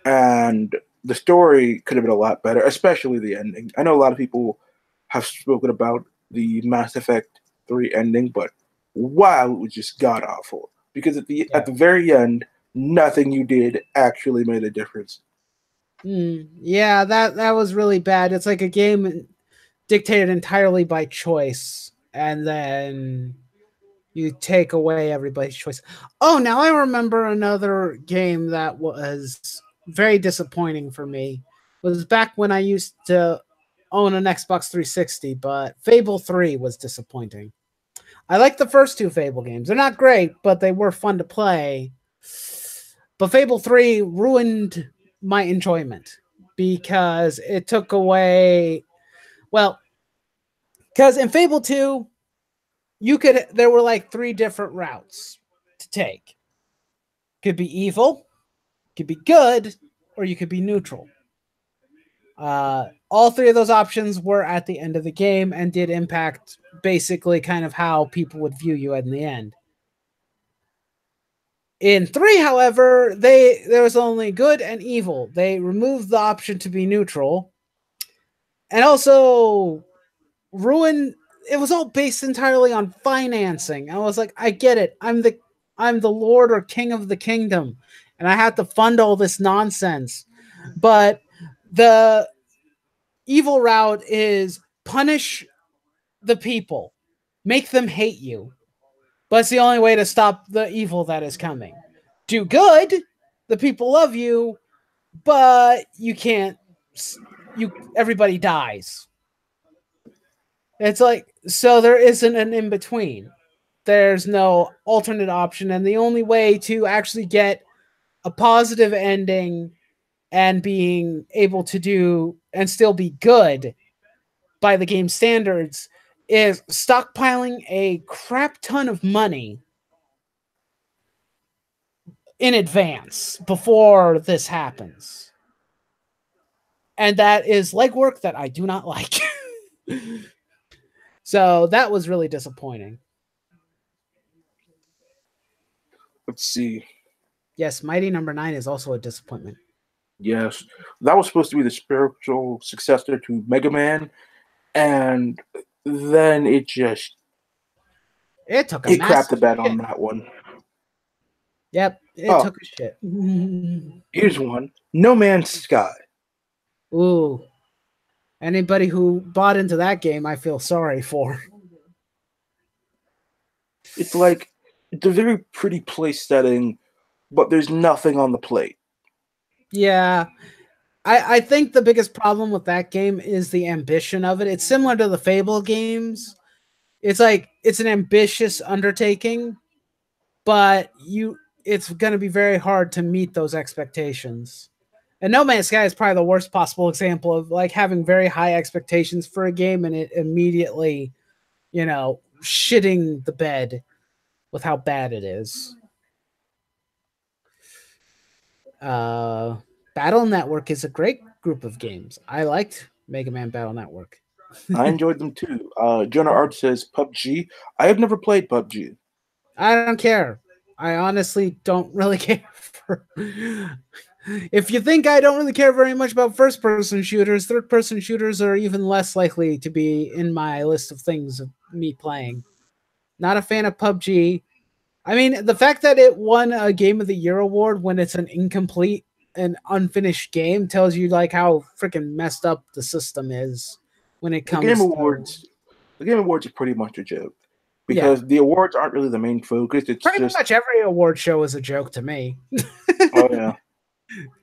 And the story could have been a lot better, especially the ending. I know a lot of people have spoken about the Mass Effect 3 ending, but wow, it was just god awful. Because at the very end, nothing you did actually made a difference. Yeah, that was really bad. It's like a game dictated entirely by choice, and then you take away everybody's choice. Oh, now I remember another game that was very disappointing for me. It was back when I used to own an Xbox 360, but Fable 3 was disappointing. I like the first two Fable games. They're not great, but they were fun to play. But Fable 3 ruined my enjoyment because it took away, well, because in Fable 2, there were like three different routes to take. Could be evil, could be good, or you could be neutral. All three of those options were at the end of the game and did impact basically kind of how people would view you in the end. In 3, however, there was only good and evil. They removed the option to be neutral, and also ruined. It was all based entirely on financing. I was like, I get it. I'm the lord or king of the kingdom, and I have to fund all this nonsense. But the evil route is punish the people, make them hate you. But it's the only way to stop the evil that is coming. Do good, the people love you, but you can't. Everybody dies. It's like, so there isn't an in between. There's no alternate option, and the only way to actually get a positive ending and being able to do and still be good by the game standards is stockpiling a crap ton of money in advance before this happens. And that is legwork that I do not like. So that was really disappointing. Let's see. Yes, Mighty Number 9 is also a disappointment. Yes, that was supposed to be the spiritual successor to Mega Man, and then it took a crapped the bed shit. on that one. Yep, it took a shit. Here's one: No Man's Sky. Ooh, anybody who bought into that game, I feel sorry for. It's like it's a very pretty place setting, but there's nothing on the plate. Yeah. I think the biggest problem with that game is the ambition of it. It's similar to the Fable games. It's like it's an ambitious undertaking, but it's going to be very hard to meet those expectations. And No Man's Sky is probably the worst possible example of like having very high expectations for a game and it immediately, shitting the bed with how bad it is. Battle Network is a great group of games. I liked Mega Man Battle Network. I enjoyed them too. Jonah Art says PUBG. I have never played PUBG. I don't care. I honestly don't really care for. If you think I don't really care very much about first-person shooters, third-person shooters are even less likely to be in my list of things of me playing. Not a fan of PUBG. I mean, the fact that it won a Game of the Year award when it's an incomplete and unfinished game tells you like how freaking messed up the system is when it comes The Game Awards are pretty much a joke because the awards aren't really the main focus. It's pretty just much every award show is a joke to me. oh yeah.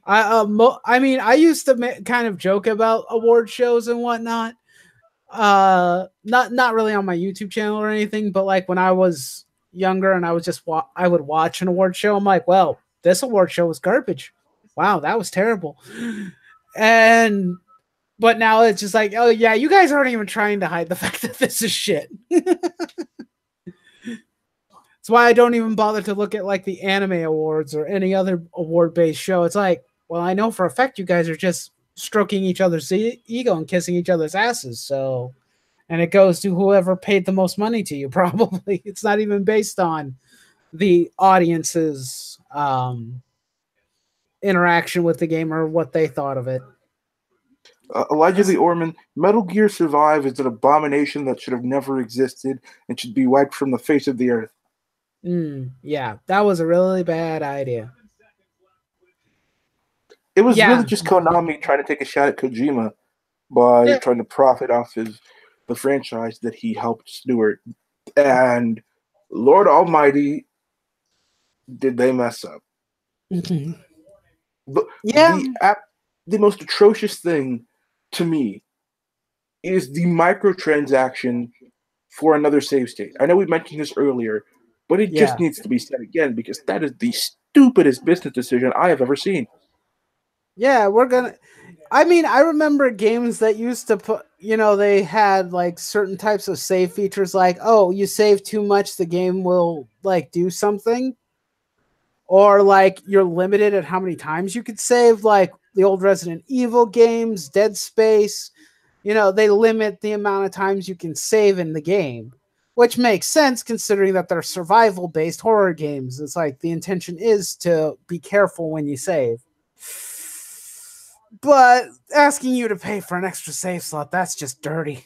I mean, I used to kind of joke about award shows and whatnot. Not really on my YouTube channel or anything, but like when I was younger and I was just I would watch an award show. I'm like, well, this award show was garbage. Wow, that was terrible. But now it's just like, oh yeah, you guys aren't even trying to hide the fact that this is shit. That's why I don't even bother to look at like the anime awards or any other award-based show. It's like, well, I know for a fact you guys are just stroking each other's ego and kissing each other's asses. So, and it goes to whoever paid the most money to you, probably. It's not even based on the audience's interaction with the game or what they thought of it. Allegedly, Orman, Metal Gear Survive is an abomination that should have never existed and should be wiped from the face of the earth. Yeah, that was a really bad idea. It was really just Konami trying to take a shot at Kojima by trying to profit off the franchise that he helped steward. And Lord Almighty, did they mess up? Mm-hmm. The most atrocious thing to me is the microtransaction for another save state. I know we mentioned this earlier, but it just needs to be said again because that is the stupidest business decision I have ever seen. Yeah, I remember games that used to put, they had like certain types of save features like, oh, you save too much, the game will like do something. Or like you're limited at how many times you could save, like the old Resident Evil games, Dead Space. They limit the amount of times you can save in the game, which makes sense considering that they're survival-based horror games. It's like the intention is to be careful when you save. But asking you to pay for an extra save slot, that's just dirty.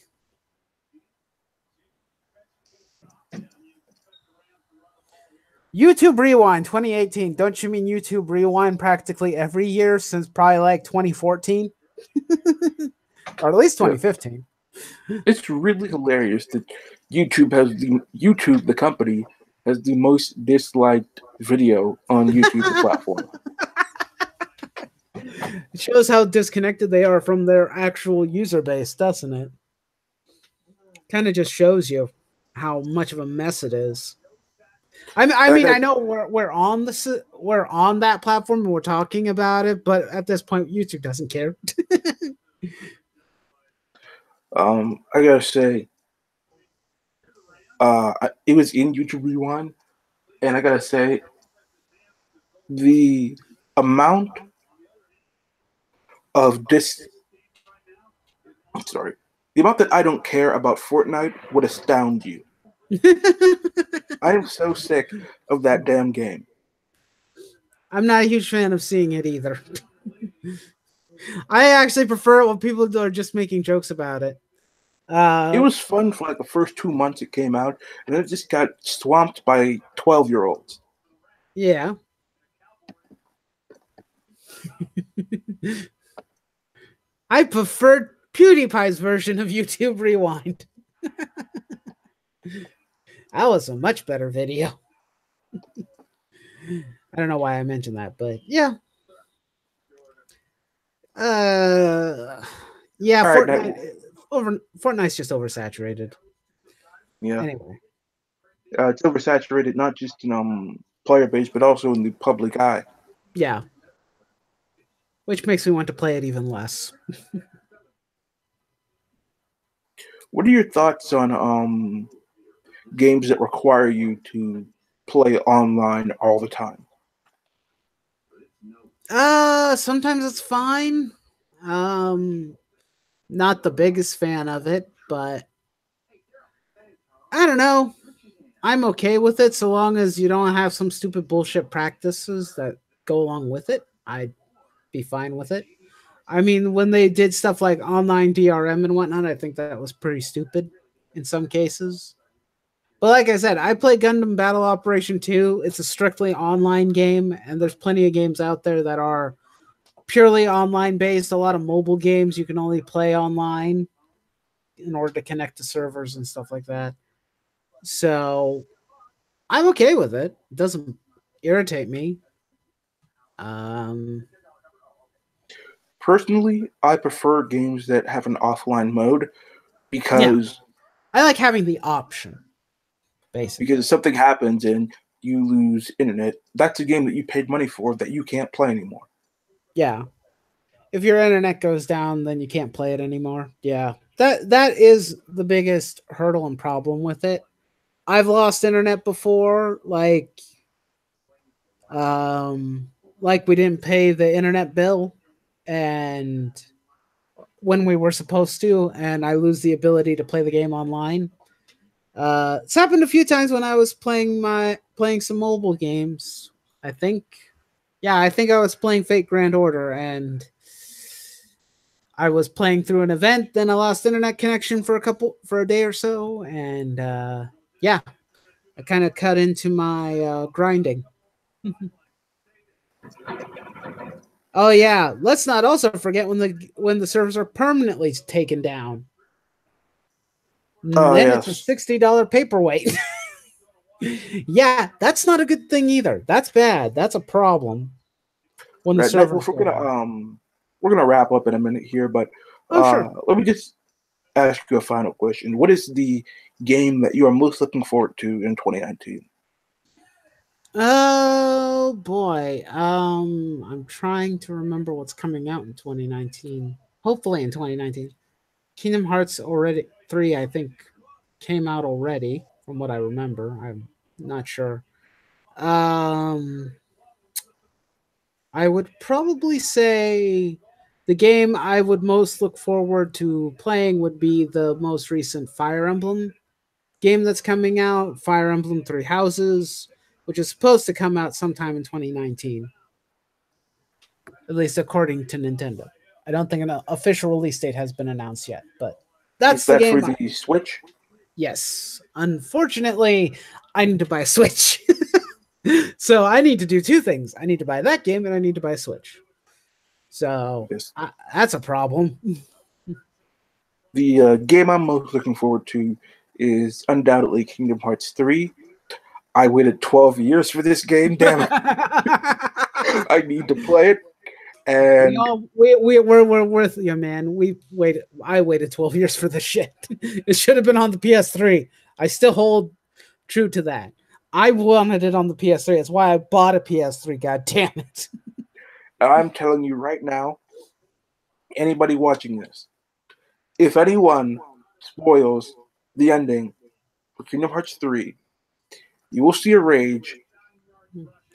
YouTube Rewind 2018. Don't you mean YouTube Rewind practically every year since probably like 2014? Or at least 2015. It's really hilarious that YouTube, the company, has the most disliked video on YouTube, the platform. It shows how disconnected they are from their actual user base, doesn't it? Kind of just shows you how much of a mess it is. I know we're on that platform and we're talking about it, but at this point, YouTube doesn't care. I gotta say, it was in YouTube Rewind, and I gotta say, the amount that I don't care about Fortnite would astound you. I am so sick of that damn game. I'm not a huge fan of seeing it either. I actually prefer it when people are just making jokes about it. It was fun for like the first 2 months it came out, and then it just got swamped by 12-year-olds. Yeah. I preferred PewDiePie's version of YouTube Rewind. That was a much better video. I don't know why I mentioned that, but yeah. Yeah, Fortnite's just oversaturated. Yeah. Anyway. It's oversaturated not just in player base, but also in the public eye. Yeah. Which makes me want to play it even less. What are your thoughts on games that require you to play online all the time? Sometimes it's fine. Not the biggest fan of it, but I don't know. I'm okay with it so long as you don't have some stupid bullshit practices that go along with it. I'd be fine with it. I mean, when they did stuff like online DRM and whatnot, I think that was pretty stupid in some cases. But like I said, I play Gundam Battle Operation 2. It's a strictly online game, and there's plenty of games out there that are purely online based. A lot of mobile games you can only play online in order to connect to servers and stuff like that. So I'm okay with it. It doesn't irritate me. Um, Personally, I prefer games that have an offline mode yeah, because I like having the option, basically. if something happens and you lose internet, that's a game that you paid money for that you can't play anymore. Yeah. If your internet goes down, then you can't play it anymore. Yeah. That is the biggest hurdle and problem with it. I've lost internet before, um like we didn't pay the internet bill and when we were supposed to, and I lose the ability to play the game online. It's happened a few times when I was playing some mobile games. I think, yeah, I think I was playing Fate Grand Order, and I was playing through an event. Then I lost internet connection for a day or so, and yeah, I kind of cut into my grinding. Oh yeah, let's not also forget when the servers are permanently taken down. Oh Then it's a yes, $60 paperweight. Yeah, that's not a good thing either. That's bad. That's a problem when the right. Nightwolf, servers go down. we're gonna wrap up in a minute here, but Oh sure. let me just ask you a final question. What is the game that you are most looking forward to in 2019? Oh boy. I'm trying to remember what's coming out in 2019. Hopefully in 2019. Kingdom Hearts already 3 I think came out already from what I remember. I'm not sure. Um I would probably say the game I would most look forward to playing would be the most recent Fire Emblem game that's coming out, Fire Emblem Three Houses, which is supposed to come out sometime in 2019, at least according to Nintendo. I don't think an official release date has been announced yet, but Is that's the that for game. the Switch? Yes. Unfortunately, I need to buy a Switch. So I need to do two things. I need to buy that game and I need to buy a Switch. So Yes. that's a problem. The game I'm most looking forward to is undoubtedly Kingdom Hearts 3. I waited 12 years for this game. Damn it! I need to play it. And We're worth you, man. We waited. I waited 12 years for this shit. It should have been on the PS3. I still hold true to that. I wanted it on the PS3. That's why I bought a PS3. God damn it! I'm telling you right now, anybody watching this, if anyone spoils the ending for Kingdom Hearts 3, you will see a rage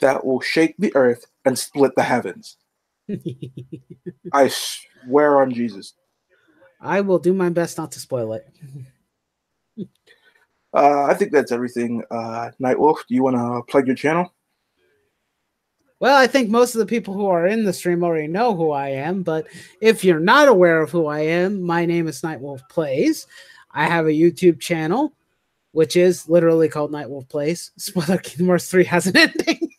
that will shake the earth and split the heavens. I swear on Jesus. I will do my best not to spoil it. I think that's everything. Nightwolf, do you want to plug your channel? Well, I think most of the people who are in the stream already know who I am, but if you're not aware of who I am, my name is Nightwolf Plays. I have a YouTube channel, which is literally called Nightwolf Plays. Spoiler: Kingdom Hearts 3 has an ending.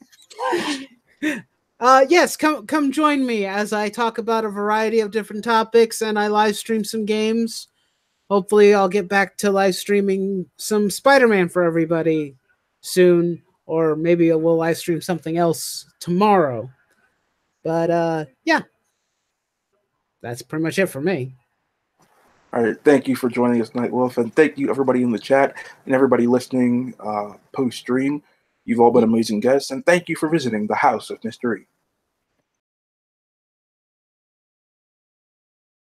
Yes, come join me as I talk about a variety of different topics and I live stream some games. Hopefully, I'll get back to live streaming some Spider-Man for everybody soon, or maybe we'll live stream something else tomorrow. But yeah, that's pretty much it for me. All right, thank you for joining us, Nightwolf, and thank you everybody in the chat and everybody listening post stream. You've all been amazing guests, and thank you for visiting the House of Mystery.